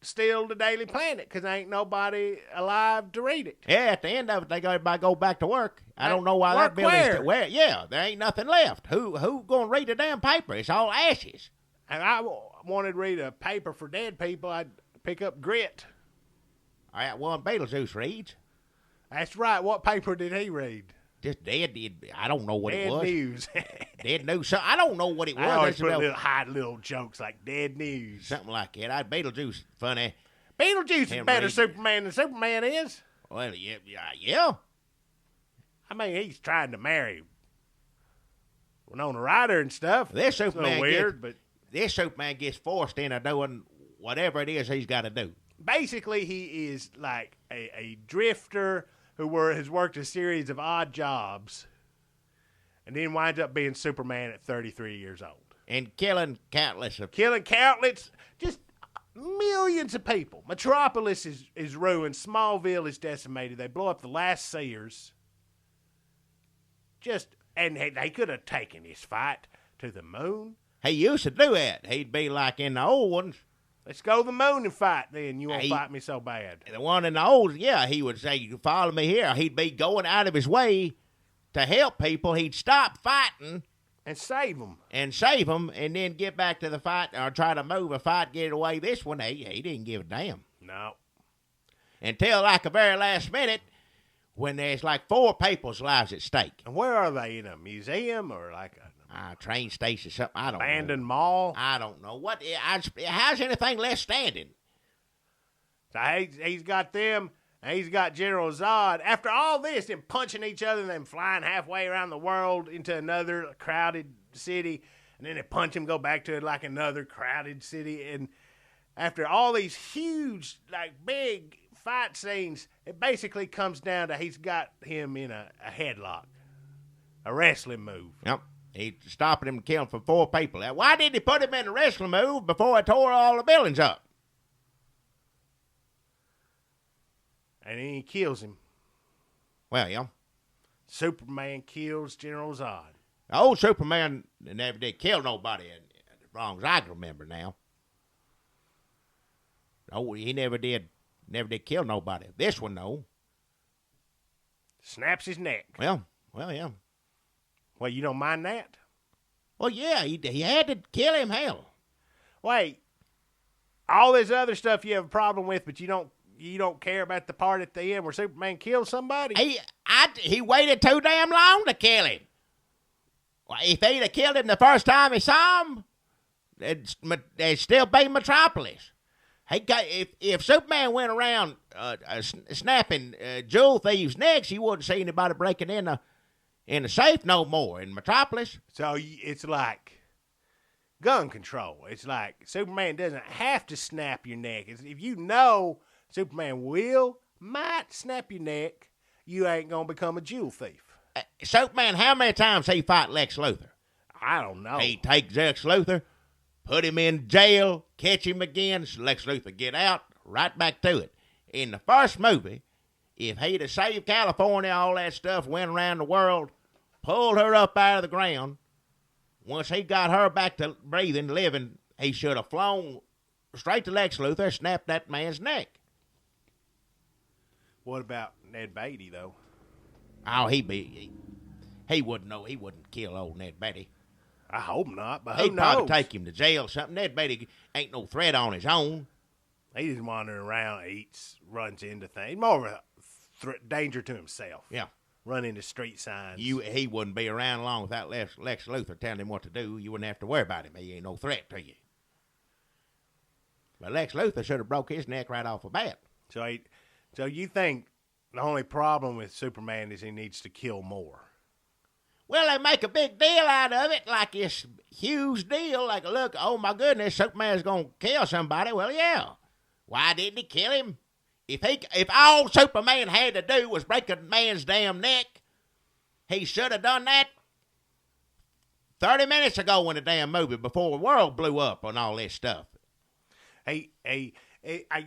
still the Daily Planet, because ain't nobody alive to read it. Yeah, at the end of it, everybody go back to work. I don't know why Work that building's where? yeah, there ain't nothing left. Who gonna read the damn paper? It's all ashes. And I wanted to read a paper for dead people. I'd pick up Grit. All right, one Beetlejuice reads. That's right. What paper did he read? Just dead. I don't know what Dead it was. News. Dead news. So I don't know what it was. I always That's put about- hide little jokes like Dead News. something like that. Beetlejuice, funny. Beetlejuice is Him better read- Superman than Superman is. Well, yeah. I mean, he's trying to marry Winona Ryder and stuff. This It's a little Superman weird, this Superman gets forced into doing whatever it is he's got to do. Basically, he is like a drifter has worked a series of odd jobs and then winds up being Superman at 33 years old. And killing countless of just millions of people. Metropolis is ruined. Smallville is decimated. They blow up the last Sears. And they could have taken this fight to the moon. He used to do that. He'd be like in the old ones. Let's go to the moon and fight then. You won't fight me so bad. The one in the old, yeah, he would say, you follow me here. He'd be going out of his way to help people. He'd stop fighting. And save them. And then get back to the fight or try to move a fight, get it away. This one, he didn't give a damn. No. Until like the very last minute when there's like 4 people's lives at stake. And where are they? In a museum or like a train station, something? I don't know. Abandoned mall? I don't know. How's anything left standing? So he's got them, and he's got General Zod. After all this, them punching each other and then flying halfway around the world into another crowded city, and then they punch him, go back to like another crowded city. And after all these huge, like big fight scenes, it basically comes down to he's got him in a headlock, a wrestling move. Yep. He's stopping him and killing for 4 people. Now, why didn't he put him in a wrestling move before he tore all the buildings up? And then he kills him. Well, yeah. Superman kills General Zod. The old Superman never did kill nobody, as long as I can remember now. No, he never did kill nobody. This one, though. Snaps his neck. Well, yeah. Well, you don't mind that? Well, yeah, he had to kill him, hell. Wait, all this other stuff you have a problem with, but you don't care about the part at the end where Superman kills somebody? He waited too damn long to kill him. Well, if he'd have killed him the first time he saw him, it'd still be Metropolis. If Superman went around snapping jewel thieves' necks, you wouldn't see anybody breaking in the safe no more in Metropolis. So it's like gun control. It's like Superman doesn't have to snap your neck. If you know Superman might snap your neck, you ain't going to become a jewel thief. Superman, how many times he fight Lex Luthor? I don't know. He takes Lex Luthor, put him in jail, catch him again, Lex Luthor get out, right back to it. In the first movie, if he'd have saved California, all that stuff, went around the world, pulled her up out of the ground, once he got her back to breathing, living, he should have flown straight to Lex Luthor, snapped that man's neck. What about Ned Beatty, though? Oh, he wouldn't know. He wouldn't kill old Ned Beatty. I hope not, but who He'd knows? probably take him to jail or something. Ned Beatty ain't no threat on his own. He's just wandering around, eats, runs into things. More of a danger to himself. Yeah. Run into street signs. He wouldn't be around long without Lex Luthor telling him what to do. You wouldn't have to worry about him. He ain't no threat to you. But Lex Luthor should have broke his neck right off the bat. So you think the only problem with Superman is he needs to kill more? Well, they make a big deal out of it, like this huge deal. Like, look, oh my goodness, Superman's gonna kill somebody. Well, yeah. Why didn't he kill him? If all Superman had to do was break a man's damn neck, he should have done that 30 minutes ago in the damn movie before the world blew up on all this stuff. I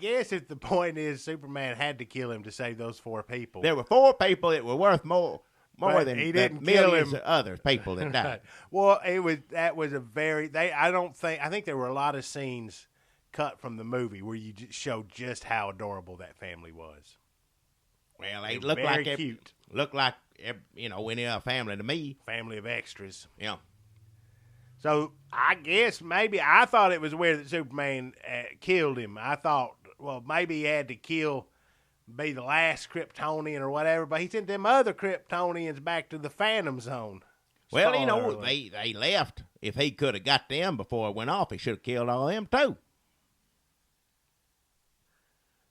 guess if the point is Superman had to kill him to save those 4 people. There were 4 people that were worth more than he didn't kill millions him. of other people that died. Well, I think there were a lot of scenes cut from the movie where you showed just how adorable that family was. Well, they looked like cute. Looked like any other family to me. Family of extras. Yeah. So I guess maybe I thought it was weird that Superman killed him. I thought, well, maybe he had to be the last Kryptonian or whatever, but he sent them other Kryptonians back to the Phantom Zone. Well, they left. If he could have got them before it went off, he should have killed all of them too.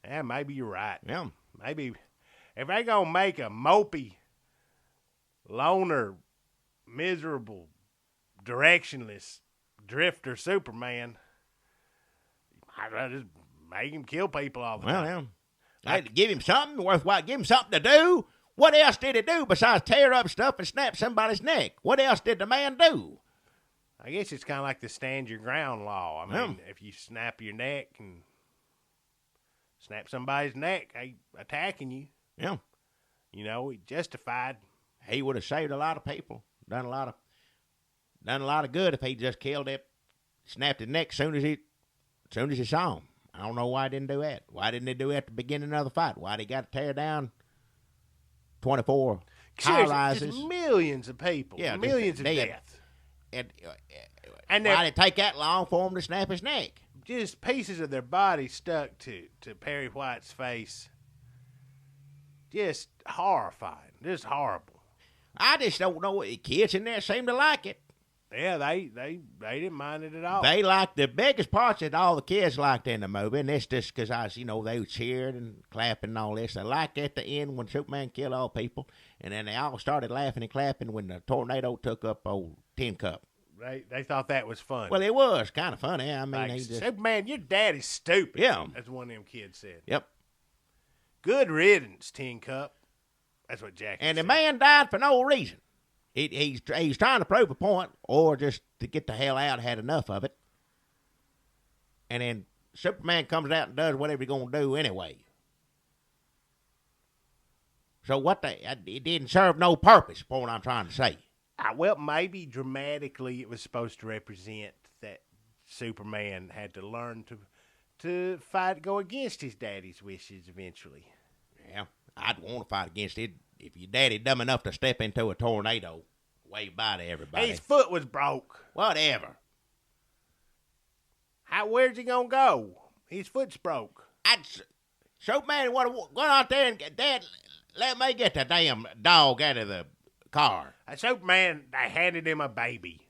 Yeah, maybe you're right. Yeah. Maybe if they gonna make a mopey, loner, miserable, directionless drifter Superman, you I just make him kill people all the Well, time. yeah. I had to give him something worthwhile. Give him something to do. What else did he do besides tear up stuff and snap somebody's neck? What else did the man do? I guess it's kind of like the stand your ground law. I mean, if you snap your neck and snap somebody's neck, they attacking you. Yeah. You know, justified. He would have saved a lot of people. Done a lot of good if he just killed it, snapped his neck as soon as he saw him. I don't know why he didn't do that. Why didn't he do it at the beginning of the fight? Why did he got to tear down 24 high-rises? Just millions of people. Yeah, millions of deaths. And why did it take that long for him to snap his neck? Just pieces of their body stuck to Perry White's face. Just horrifying. Just horrible. I just don't know. The kids in there seem to like it. Yeah, they didn't mind it at all. They liked the biggest parts that all the kids liked in the movie, and it's just because they cheered and clapping and all this. They liked at the end when Superman killed all people, and then they all started laughing and clapping when the tornado took up old Tin Cup. They thought that was fun. Well, it was kind of funny. I mean, like, Superman, your daddy's stupid. Yeah. That's one of them kids said. Yep. Good riddance, Tin Cup. That's what Jackie And said. the man died for no reason. He's trying to prove a point, or just to get the hell out, had enough of it. And then Superman comes out and does whatever he's going to do anyway. So it didn't serve no purpose, for what I'm trying to say. Well, maybe dramatically it was supposed to represent that Superman had to learn to go against his daddy's wishes eventually. Yeah, I'd want to fight against it if your daddy dumb enough to step into a tornado, wave by to everybody. His foot was broke. Whatever. Where's he gonna go? His foot's broke. Superman would have gone out there and Dad, let me get the damn dog out of the car. Superman, they handed him a baby.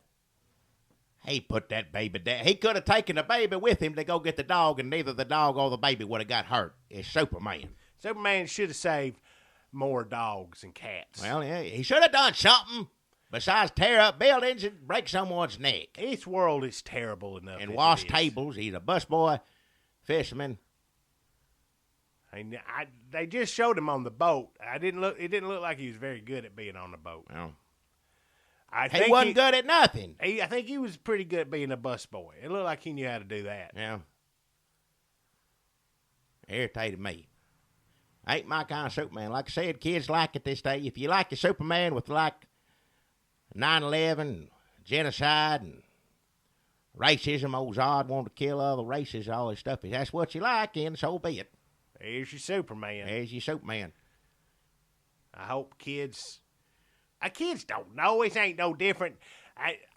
He put that baby down. He could have taken the baby with him to go get the dog, and neither the dog or the baby would have got hurt. It's Superman. Superman should have saved more dogs and cats. Well, yeah, he should have done something besides tear up buildings and break someone's neck. This world is terrible enough. And wash tables. He's a busboy, fisherman. They just showed him on the boat. It didn't look like he was very good at being on the boat. Well, He wasn't good at nothing. I think he was pretty good at being a busboy. It looked like he knew how to do that. Yeah. Irritated me. Ain't my kind of Superman. Like I said, kids like it this day. If you like your Superman with like 9/11, genocide, and racism, old Zod wanted to kill other races, all this stuff. If that's what you like, then so be it. There's your Superman. There's your Superman. I hope kids don't know. It ain't no different.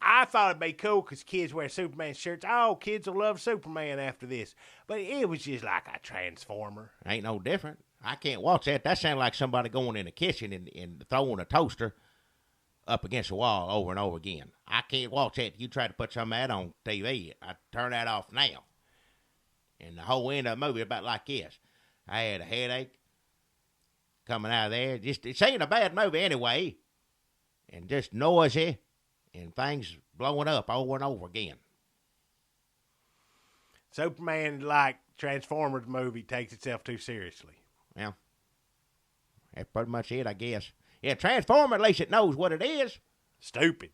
I thought it'd be cool because kids wear Superman shirts. Oh, kids will love Superman after this. But it was just like a transformer. Ain't no different. I can't watch that. That sounds like somebody going in the kitchen and throwing a toaster up against the wall over and over again. I can't watch that. You try to put some of that on TV. I turn that off now. And the whole end of the movie about like this. I had a headache coming out of there. It ain't a bad movie anyway. And just noisy and things blowing up over and over again. Superman, like Transformers movie, takes itself too seriously. Yeah. That's pretty much it, I guess. Yeah, Transformer, at least it knows what it is. Stupid.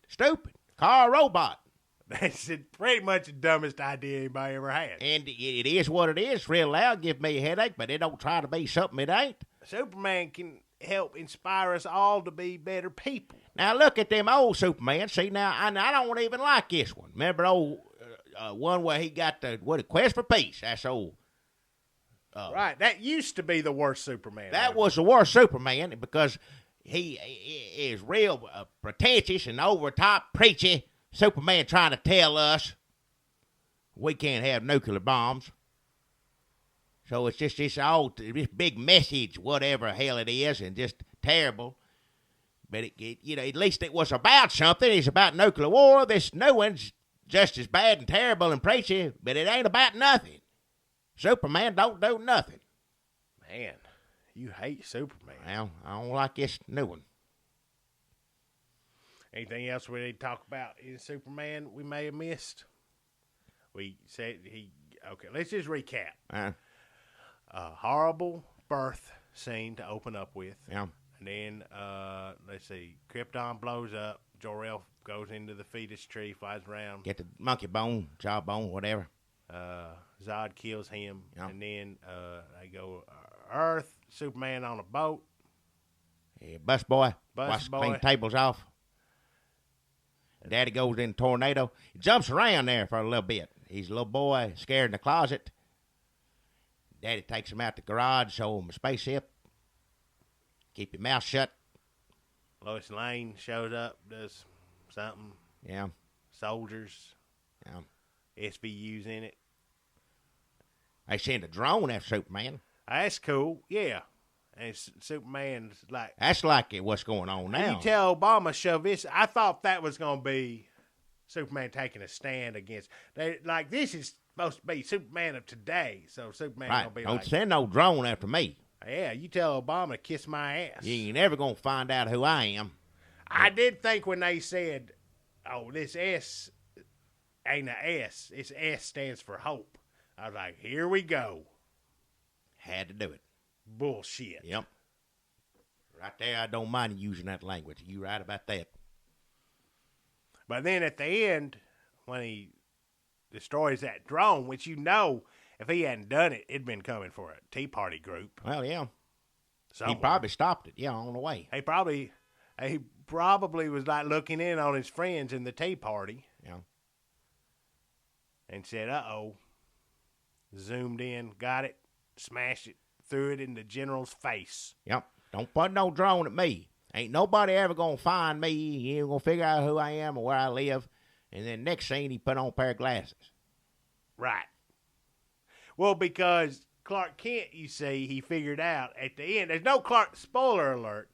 Car robot. That's pretty much the dumbest idea anybody ever had. And it is what it is. Real loud, give me a headache, but it don't try to be something it ain't. Superman can help inspire us all to be better people. Now, look at them old Superman. See, now, I don't even like this one. Remember old one where he got the Quest for Peace? That's old. Right. That used to be the worst Superman. That was the worst Superman because he is real pretentious and over-top preachy. Superman trying to tell us we can't have nuclear bombs. So it's just this big message, whatever hell it is, and just terrible. But at least it was about something. It's about nuclear war. This new one's just as bad and terrible and preachy, but it ain't about nothing. Superman don't do nothing. Man, you hate Superman. Well, I don't like this new one. Anything else we need to talk about in Superman we may have missed? We said he Okay, let's just recap. Uh, A horrible birth scene to open up with. yeah. And then, let's see, Krypton blows up. Jor-El goes into the fetus tree, flies around. Get the monkey bone, jawbone, whatever. Zod kills him. Yeah. And then they go Earth, Superman on a boat. Yeah, bus boy. Bus Watch boy. clean tables off. Daddy goes in a tornado. He jumps around there for a little bit. He's a little boy, scared in the closet. Daddy takes him out the garage, show him a spaceship. Keep your mouth shut. Lois Lane shows up, does something. Yeah. Soldiers. Yeah. SVU's in it. They send a drone after Superman. That's cool. Yeah. And Superman's like, That's like what's going on now. you tell Obama shove this. I thought that was going to be Superman taking a stand against. Like, this is supposed to be Superman of today. So Superman's Right. going to be Don't like, send no drone after me. yeah, you tell Obama to kiss my ass. You ain't never going to find out who I am. I did think when they said, oh, this S ain't a S. It's S stands for hope. I was like, here we go. Had to do it. Bullshit. Yep. Right there, I don't mind using that language. You right about that. But then at the end, when he destroys that drone, which you know, if he hadn't done it, it'd been coming for a Tea Party group. Well, yeah. Somewhere. He probably stopped it, yeah, on the way. He probably was like looking in on his friends in the Tea Party Yeah. and said, uh-oh. Zoomed in, got it, smashed it, threw it in the general's face. Yep. Don't put no drone at me. Ain't nobody ever going to find me. He ain't going to figure out who I am or where I live. And then next scene, he put on a pair of glasses. Right. Well, because Clark Kent, you see, he figured out at the end. There's no Clark, spoiler alert.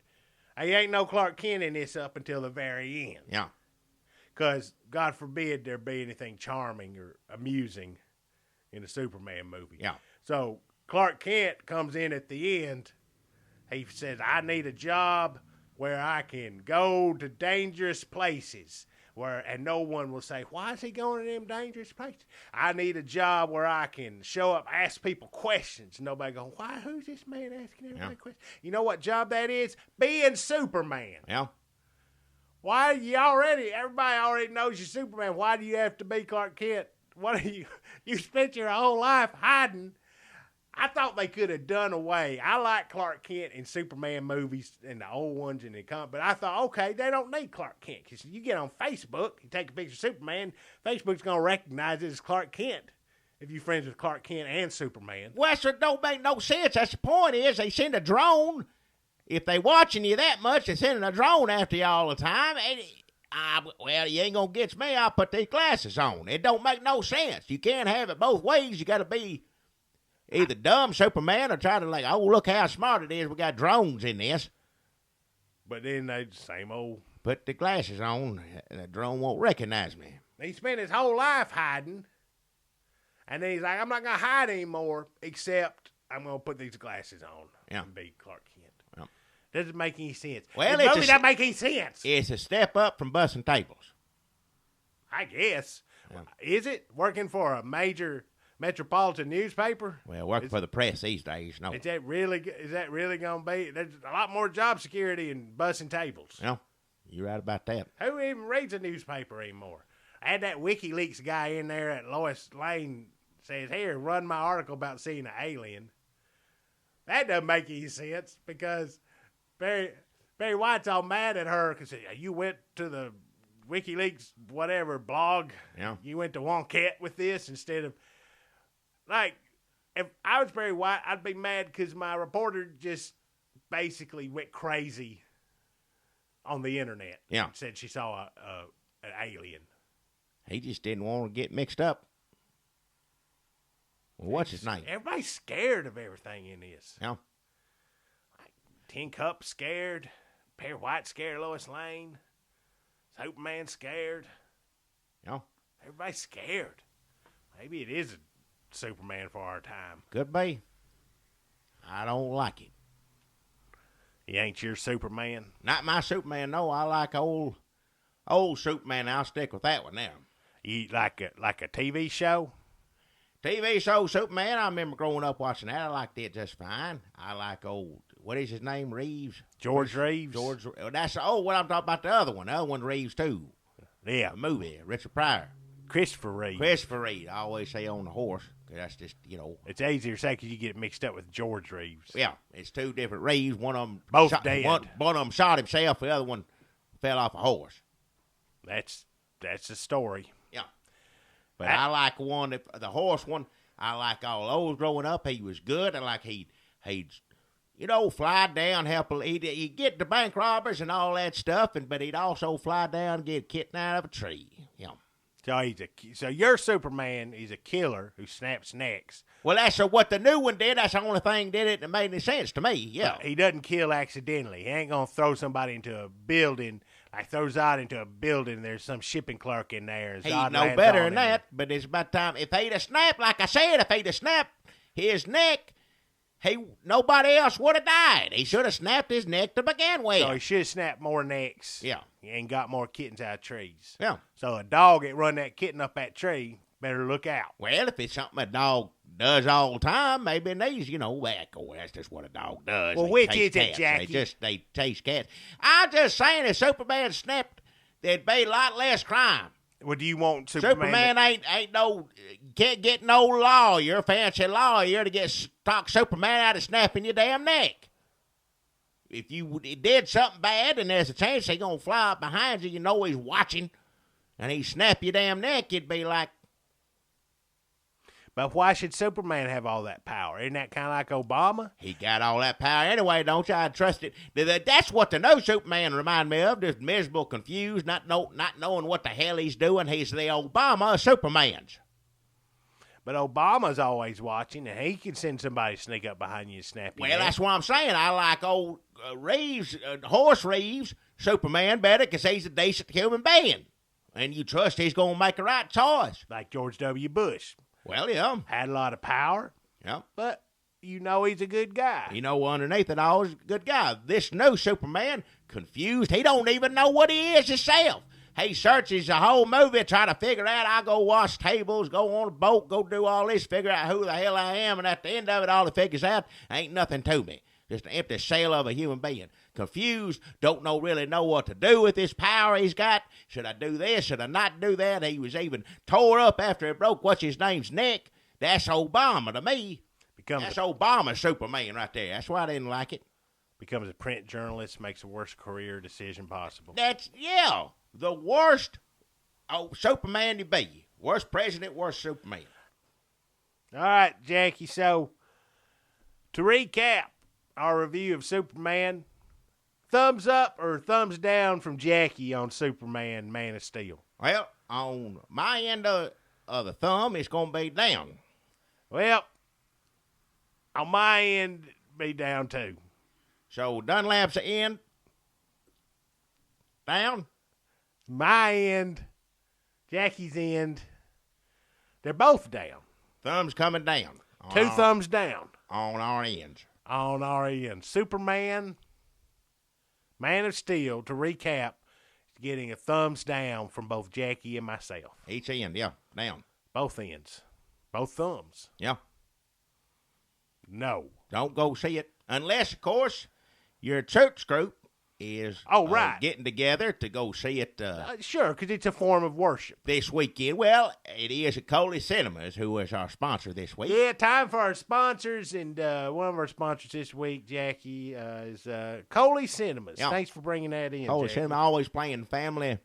There ain't no Clark Kent in this up until the very end. Yeah. Because, God forbid, there be anything charming or amusing in a Superman movie. Yeah. So, Clark Kent comes in at the end. He says, I need a job where I can go to dangerous places. And no one will say, why is he going to them dangerous places? I need a job where I can show up, ask people questions. Nobody going, who's this man asking everybody questions? You know what job that is? Being Superman. Yeah. Why everybody already knows you're Superman. Why do you have to be Clark Kent? What are you spent your whole life hiding. I thought they could have done away. I like Clark Kent in Superman movies and the old ones and but I thought, okay, they don't need Clark Kent because you get on Facebook, you take a picture of Superman, Facebook's going to recognize it as Clark Kent if you're friends with Clark Kent and Superman. Well, it don't make no sense. That's the point is they send a drone. If they watching you that much, they're sending a drone after you all the time. And well, you ain't going to get me. I'll put these glasses on. It don't make no sense. You can't have it both ways. You got to be either dumb Superman or try to like, oh, look how smart it is. We got drones in this. But then they same old. Put the glasses on, and the drone won't recognize me. He spent his whole life hiding. And then he's like, I'm not going to hide anymore, except I'm going to put these glasses on and be Clark Kent. Yep. Doesn't make any sense. Well, the movie doesn't make any sense. It's a step up from busting tables. I guess. Yeah. Is it working for a major metropolitan newspaper? Well, working for the press these days, no. Is that really going to be? There's a lot more job security in busting tables. No, you're right about that. Who even reads a newspaper anymore? I had that WikiLeaks guy in there at Lois Lane says, here, run my article about seeing an alien. That doesn't make any sense because Barry White's all mad at her because you went to the WikiLeaks whatever blog. Yeah. You went to Wonkette with this instead of, like, if I was Barry White, I'd be mad because my reporter just basically went crazy on the internet. Yeah. And said she saw an alien. He just didn't want to get mixed up. Well, what's his name? Everybody's scared of everything in this. Yeah. Like, Tin Cup scared. Barry White scared Lois Lane. Superman scared. Yeah. Everybody's scared. Maybe it is a Superman for our time. Could be. I don't like it. He ain't your Superman. Not my Superman, no. I like old Superman. I'll stick with that one now. You like a TV show? TV show Superman, I remember growing up watching that. I liked it just fine. I like what is his name, Reeves? George Reeves. What I'm talking about, the other one. The other one, Reeves, too. Yeah. The movie, Richard Pryor. Christopher Reeves. I always say on the horse, 'cause that's just, It's easier to say because you get it mixed up with George Reeves. Yeah, it's two different Reeves. One of them dead. One of them shot himself. The other one fell off a horse. That's the story. Yeah, but I like the horse one. I like all those growing up. He was good. I like he'd fly down, help. He'd get the bank robbers and all that stuff, but he'd also fly down and get kitten out of a tree. Yeah. So your Superman is a killer who snaps necks. Well, that's what the new one did. That's the only thing did it that made any sense to me. Yeah. But he doesn't kill accidentally. He ain't gonna throw somebody into a building. Like throws out into a building. There's some shipping clerk in there. He's no better than that. But it's about time. If he'd have snapped, like I said, if he'd have snapped his neck, nobody else would have died. He should have snapped his neck to begin with. So he should have snapped more necks. Yeah. And got more kittens out of trees. Yeah. So a dog that run that kitten up that tree better look out. Well, if it's something a dog does all the time, maybe it needs, that's just what a dog does. Well, which is it, Jackie? They taste cats. I'm just saying if Superman snapped, there'd be a lot less crime. Well, do you want Superman? Can't get no lawyer, fancy lawyer, to talk Superman out of snapping your damn neck. If you did something bad and there's a chance he's going to fly up behind you, he's watching, and he snap your damn neck, you'd be like. But why should Superman have all that power? Isn't that kind of like Obama? He got all that power anyway, don't you? I trust it. That's what the new Superman remind me of, just miserable, confused, not knowing what the hell he's doing. He's the Obama of Supermans. But Obama's always watching, and he can send somebody to sneak up behind you and snap you. Well, that's what I'm saying. I like old Reeves, Horse Reeves, Superman better because he's a decent human being. And you trust he's going to make a right choice. Like George W. Bush. Well, yeah. Had a lot of power. Yeah. But he's a good guy. Underneath it all, he's a good guy. This new Superman, confused. He don't even know what he is himself. He searches the whole movie trying to figure out, I go wash tables, go on a boat, go do all this, figure out who the hell I am, and at the end of it, all he figures out ain't nothing to me. Just an empty shell of a human being. Confused, don't really know what to do with this power he's got. Should I do this? Should I not do that? He was even tore up after he broke what's-his-name's neck. That's Obama to me. That's Obama Superman right there. That's why I didn't like it. Becomes a print journalist, makes the worst career decision possible. The worst Superman to be. Worst president, worst Superman. All right, Jackie, so to recap our review of Superman, thumbs up or thumbs down from Jackie on Superman, Man of Steel? Well, on my end of the thumb, it's going to be down. Well, on my end, be down too. So Dunlap's end, down? My end, Jackie's end, they're both down. Thumbs coming down. Two thumbs down. On our ends. On our end. Superman, Man of Steel, to recap, is getting a thumbs down from both Jackie and myself. Each end, yeah, down. Both ends. Both thumbs. Yeah. No. Don't go see it. Unless, of course, your church group is getting together to go see it. Sure, because it's a form of worship. This weekend. Well, it is at Coley Cinemas, who is our sponsor this week. Yeah, time for our sponsors. And one of our sponsors this week, Jackie, is Coley Cinemas. Yeah. Thanks for bringing that in, Coley Jackie. Cinema, always playing family.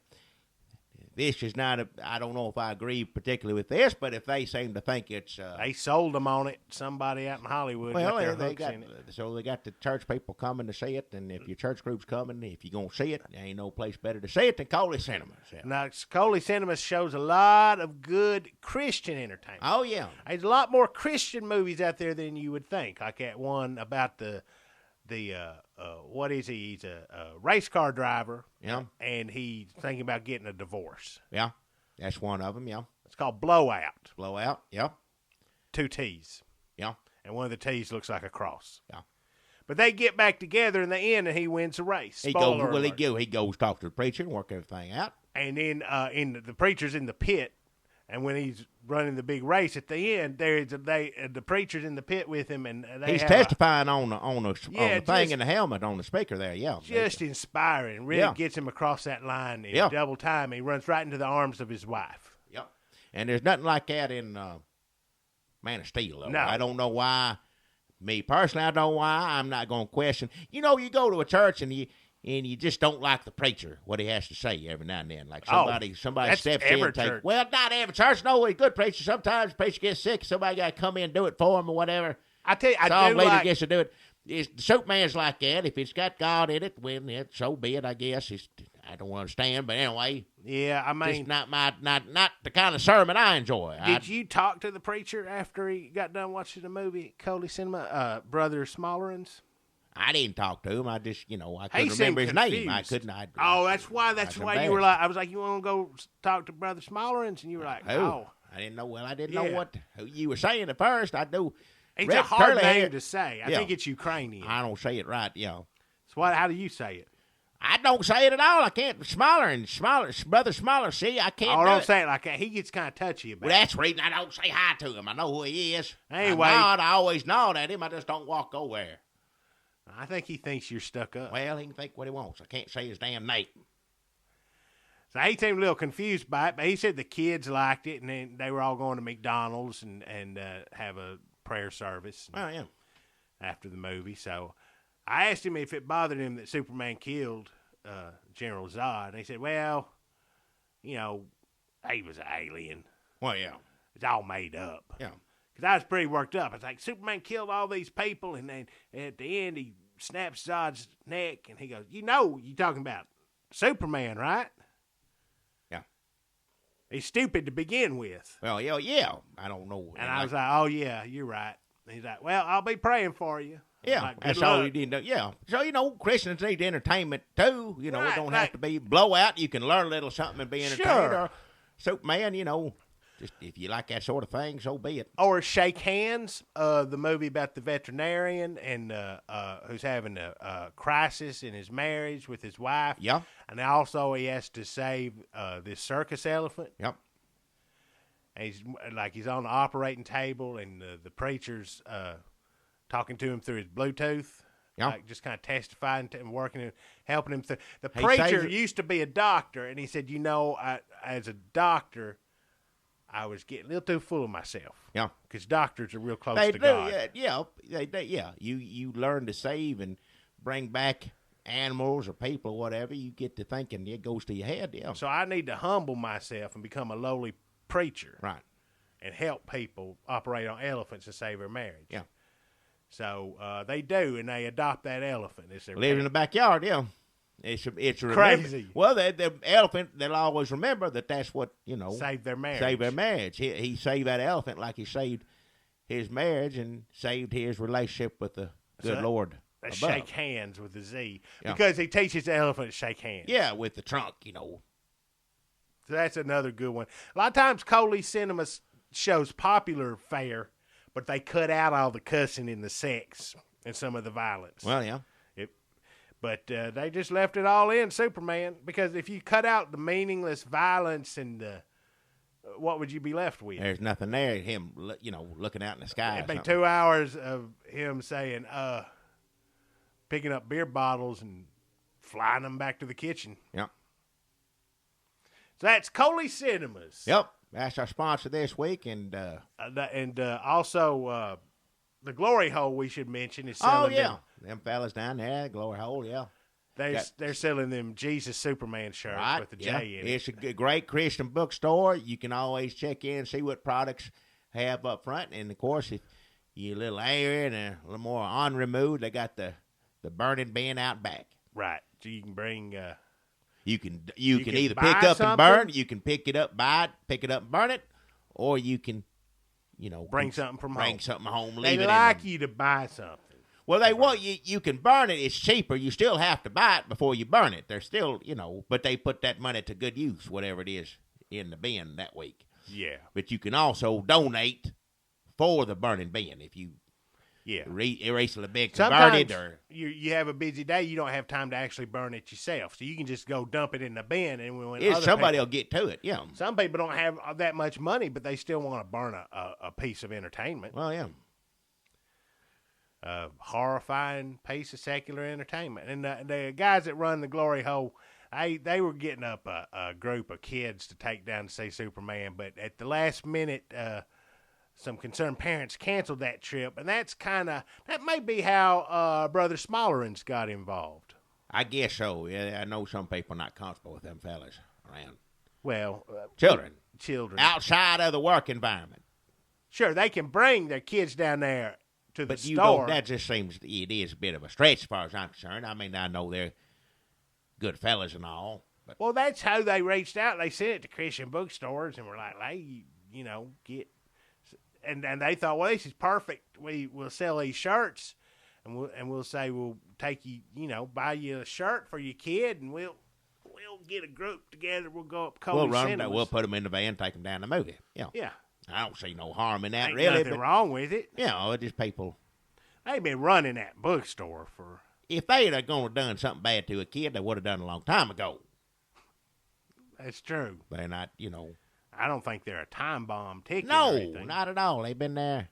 This is not I don't know if I agree particularly with this, but if they seem to think it's... they sold them on it. Somebody out in Hollywood got their hooks in it. So they got the church people coming to see it, and if your church group's coming, if you're going to see it, there ain't no place better to see it than Coley Cinemas. Yeah. Now, Coley Cinemas shows a lot of good Christian entertainment. Oh, yeah. There's a lot more Christian movies out there than you would think. Like that one about what is he? He's a race car driver. Yeah. And he's thinking about getting a divorce. Yeah. That's one of them, yeah. It's called Blowout. Blowout, yeah. 2 T's. Yeah. And one of the T's looks like a cross. Yeah. But they get back together in the end, and he wins the race. He goes talk to the preacher and work everything out. And then the preacher's in the pit, And when he's running the big race at the end, the preacher's in the pit with him, and he's testifying on the thing in the helmet on the speaker there. Yeah, just inspiring. Really gets him across that line in double time. He runs right into the arms of his wife. Yep. And there's nothing like that in Man of Steel. Though. No, I don't know why. Me personally, I don't know why. I'm not going to question. You know, you go to a church and you just don't like the preacher, what he has to say every now and then. Like somebody steps in and takes, well, not every church. No, he's a good preacher. Sometimes the preacher gets sick. Somebody got to come in and do it for him or whatever. I tell you, leader gets to do it. Superman's like that. If it's got God in it, well, so be it, I guess. I don't understand, but anyway. Yeah, I mean. It's not the kind of sermon I enjoy. Did you talk to the preacher after he got done watching the movie at Coley Cinema, Brother Smolleran's? I didn't talk to him. I just, I couldn't remember his name. I couldn't. That's why you were like, I was like, you want to go talk to Brother Smolleran's? And you were like, oh. I didn't know. Well, I didn't know who you were saying at first. I knew. It's a hard name to say. I think it's Ukrainian. I don't say it right, So how do you say it? I don't say it at all. I can't. Brother Smaller, see, I can't. I don't say it like that. He gets kind of touchy about it. Well, that's the reason I don't say hi to him. I know who he is. Anyway. I always nod at him. I just don't walk over there. I think he thinks you're stuck up. Well, he can think what he wants. I can't say his damn name. So he seemed a little confused by it, but he said the kids liked it, and then they were all going to McDonald's and have a prayer service. Oh, yeah. After the movie. So I asked him if it bothered him that Superman killed General Zod, and he said, well, he was an alien. Well, yeah. It's all made up. Yeah. Because I was pretty worked up. I was like, Superman killed all these people, and then at the end he snaps Zod's neck, and he goes, you're talking about Superman, right? Yeah. He's stupid to begin with. Well, yeah. I don't know. And I was like, oh, yeah, you're right. And he's like, well, I'll be praying for you. Yeah, like, that's all you need to know. Yeah. So, Christians need entertainment, too. It don't have to be blowout. You can learn a little something and be entertained. Sure. Or Superman, just if you like that sort of thing, so be it. Or Shake Hands, the movie about the veterinarian and who's having a crisis in his marriage with his wife. Yeah. And also he has to save this circus elephant. Yep. And he's on the operating table, and the preacher's talking to him through his Bluetooth. Yeah. Like just kind of testifying and working and helping him through. The preacher used to be a doctor, and he said, as a doctor, I was getting a little too full of myself. Yeah. Because doctors are real close to God. Yeah. You learn to save and bring back animals or people or whatever. You get to thinking, it goes to your head. Yeah. So I need to humble myself and become a lowly preacher. Right. And help people operate on elephants and save their marriage. Yeah. So they do, and they adopt that elephant. Live in the backyard, yeah. It's crazy. Well, the elephant, they'll always remember that's what, saved their marriage. Saved their marriage. He saved that elephant like he saved his marriage and saved his relationship with the good Lord above. Shake hands with the Z. Yeah. Because he teaches the elephant to shake hands. Yeah, with the trunk, So that's another good one. A lot of times Coley Cinema shows popular fare, but they cut out all the cussing and the sex and some of the violence. Well, yeah. But they just left it all in Superman, because if you cut out the meaningless violence and what would you be left with? There's nothing there. Him, looking out in the sky. It'd be 2 hours of him saying, picking up beer bottles and flying them back to the kitchen. Yep. So that's Coley Cinemas. Yep. That's our sponsor this week, and also the Glory Hole we should mention is selling. Oh yeah, them fellas down there, Glory Hole, yeah. They're selling them Jesus Superman shirts with the J in it. It's a great Christian bookstore. You can always check in and see what products have up front, and of course, if you're a little angry and a little more ornery mood, they got the burning bin out back. Right, so you can bring. You can either pick up and burn. You can pick it up, pick it up and burn it, or you can, bring something from home. Bring something home. They like you to buy something. Well, you can burn it. It's cheaper. You still have to buy it before you burn it. They're still, but they put that money to good use, whatever it is, in the bin that week. Yeah. But you can also donate for the burning bin if you Yeah. recently been Sometimes converted. Or you have a busy day, you don't have time to actually burn it yourself, so you can just go dump it in the bin. And when somebody will get to it, yeah. Some people don't have that much money, but they still want to burn a piece of entertainment. Well, yeah. A horrifying piece of secular entertainment. And the guys that run the Glory Hole, they were getting up a group of kids to take down to see Superman, but at the last minute, some concerned parents canceled that trip, and that may be how Brother Smolleran's got involved. I guess so. Yeah, I know some people are not comfortable with them fellas around. Well, children outside of the work environment. Sure, they can bring their kids down there to the store. That just seems it is a bit of a stretch as far as I'm concerned. I mean, I know they're good fellas and all. But. Well, that's how they reached out. They sent it to Christian bookstores and were like, hey, get. And they thought, well, this is perfect. We'll sell these shirts, and we'll say we'll take you, buy you a shirt for your kid, and we'll get a group together. We'll go up Coley Cinemas. We'll put them in the van, take them down the movie. Yeah. Yeah. I don't see no harm in that, Ain't really. Nothing wrong with it. Yeah, it's just people. They've been running that bookstore for. If they'd have gone and done something bad to a kid, they would have done it a long time ago. That's true. They're not, I don't think they're a time bomb ticket. No, or anything. not at all. They've been there.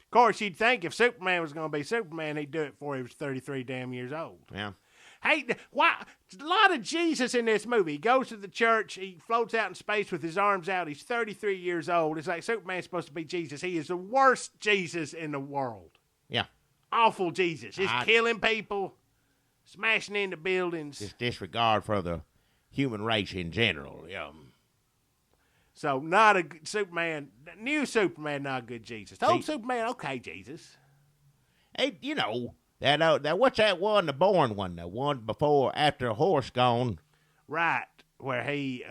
Of course, you'd think if Superman was going to be Superman, he'd do it before he was 33 damn years old. Yeah. Hey, why? A lot of Jesus in this movie. He goes to the church. He floats out in space with his arms out. He's 33 years old. It's like Superman's supposed to be Jesus. He is the worst Jesus in the world. Yeah. Awful Jesus. Just killing people, smashing into buildings. Just disregard for the human race in general. Yeah. So not a good Superman. New Superman, not a good Jesus. Old Superman, okay, Jesus. Hey, that what's that one? The Born one, the one before after a horse gone. Right, where he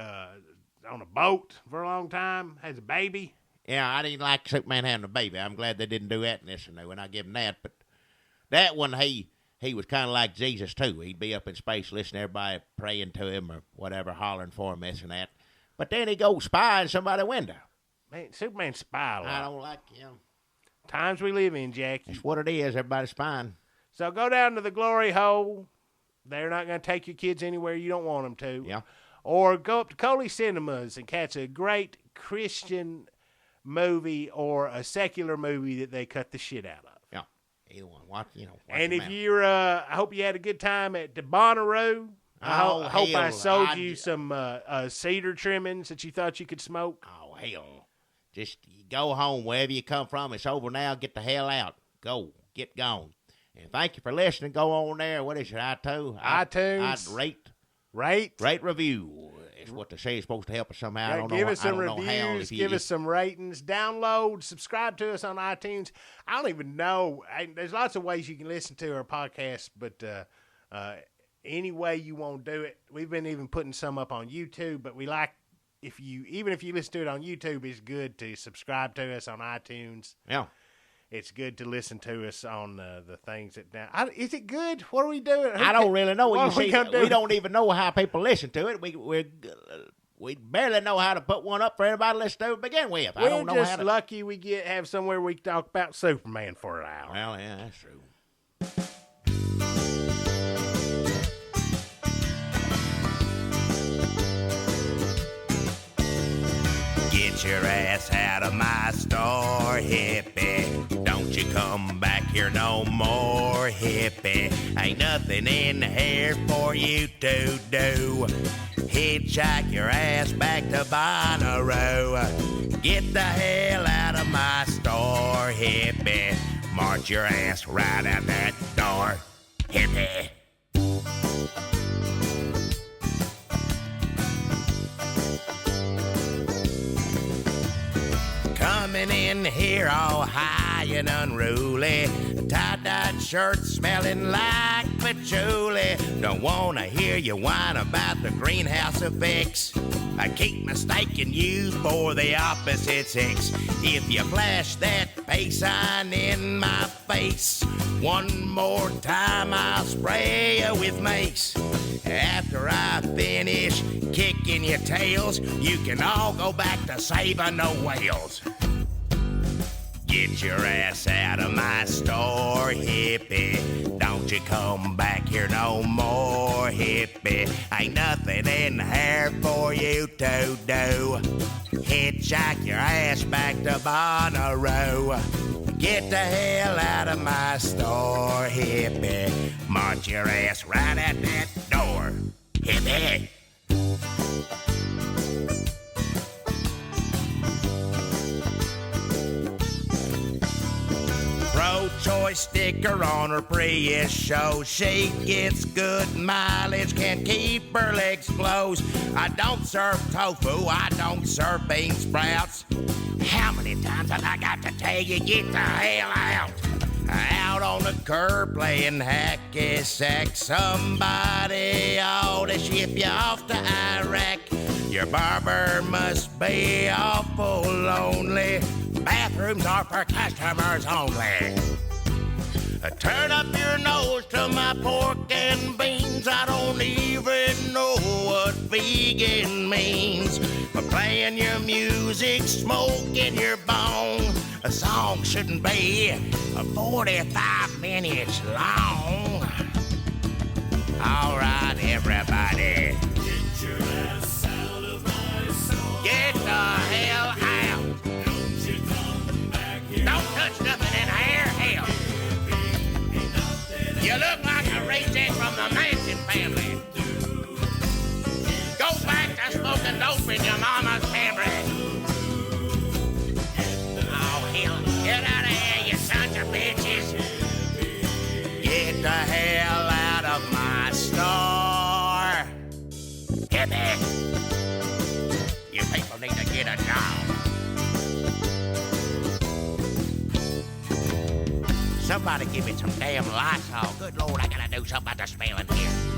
on a boat for a long time, has a baby. Yeah, I didn't like Superman having a baby. I'm glad they didn't do that in this one, and I give him that. But that one, he was kind of like Jesus too. He'd be up in space, listening to everybody praying to him or whatever, hollering for him, this and that. But then he goes spy in somebody's window. Man, Superman spy a lot. I don't like him. Times we live in, Jackie. That's what it is. Everybody's spying. So go down to the Glory Hole. They're not going to take your kids anywhere you don't want them to. Yeah. Or go up to Coley Cinemas and catch a great Christian movie or a secular movie that they cut the shit out of. Yeah. Either one. Watch and if you're, I hope you had a good time at the Bonnaroo. I hope I sold you some cedar trimmings that you thought you could smoke. Oh, hell. Just go home wherever you come from. It's over now. Get the hell out. Go. Get gone. And thank you for listening. Go on there. What is it? iTunes? iTunes. Rate, review. It's what they say is supposed to help us somehow. Yeah, I don't know. Give us some reviews. Give us some ratings. Download. Subscribe to us on iTunes. I don't even know. There's lots of ways you can listen to our podcast, but any way you want to do it. We've been even putting some up on YouTube, but we like even if you listen to it on YouTube, it's good to subscribe to us on iTunes. Yeah. It's good to listen to us on the things that now. Is it good? What are we doing? I don't really know. What you see, we don't even know how people listen to it. We barely know how to put one up for anybody to listen to begin with. I don't know We're how just lucky we have somewhere we can talk about Superman for an hour. Well, yeah, that's true. Get your ass out of my store, hippie. Don't you come back here no more, hippie. Ain't nothing in here for you to do. Hitchhike your ass back to Bonnaroo. Get the hell out of my store, hippie. March your ass right out that door, hippie. Coming in here all high and unruly, tie-dyed shirt smelling like patchouli. Don't wanna hear you whine about the greenhouse effects. I keep mistaking you for the opposite sex. If you flash that pay sign in my face one more time, I'll spray you with mace. After I finish kicking your tails, you can all go back to saving no whales. Get your ass out of my store, hippie. Don't you come back here no more, hippie. Ain't nothing in here for you to do. Hitchhike your ass back to Bonnaroo. Get the hell out of my store, hippie. March your ass right at that door, hippie. Pro-choice sticker on her Prius shows she gets good mileage, can keep her legs closed. I don't serve tofu, I don't serve bean sprouts. How many times have I got to tell you, get the hell out? Out on the curb playing hacky sack. Somebody ought to ship you off to Iraq. Your barber must be awful lonely. Bathrooms are for customers only. Turn up your nose to my pork and beans. I don't even know what vegan means. But playing your music, smoking your bone. A song shouldn't be 45 minutes long. All right, everybody. Get your ass out of my store. Get the hell out. Don't you come back here. Don't touch nothing in here, hell. Ain't nothing You look like a reject from the Manson family. Go back to smoking dope in your mama's Camry. Oh, hell, get out of here, you sons of bitches. Get the hell out of my store. Hippie. You people need to get a job. Somebody give me some damn Lysol. Good Lord, I gotta do something about the smell in here.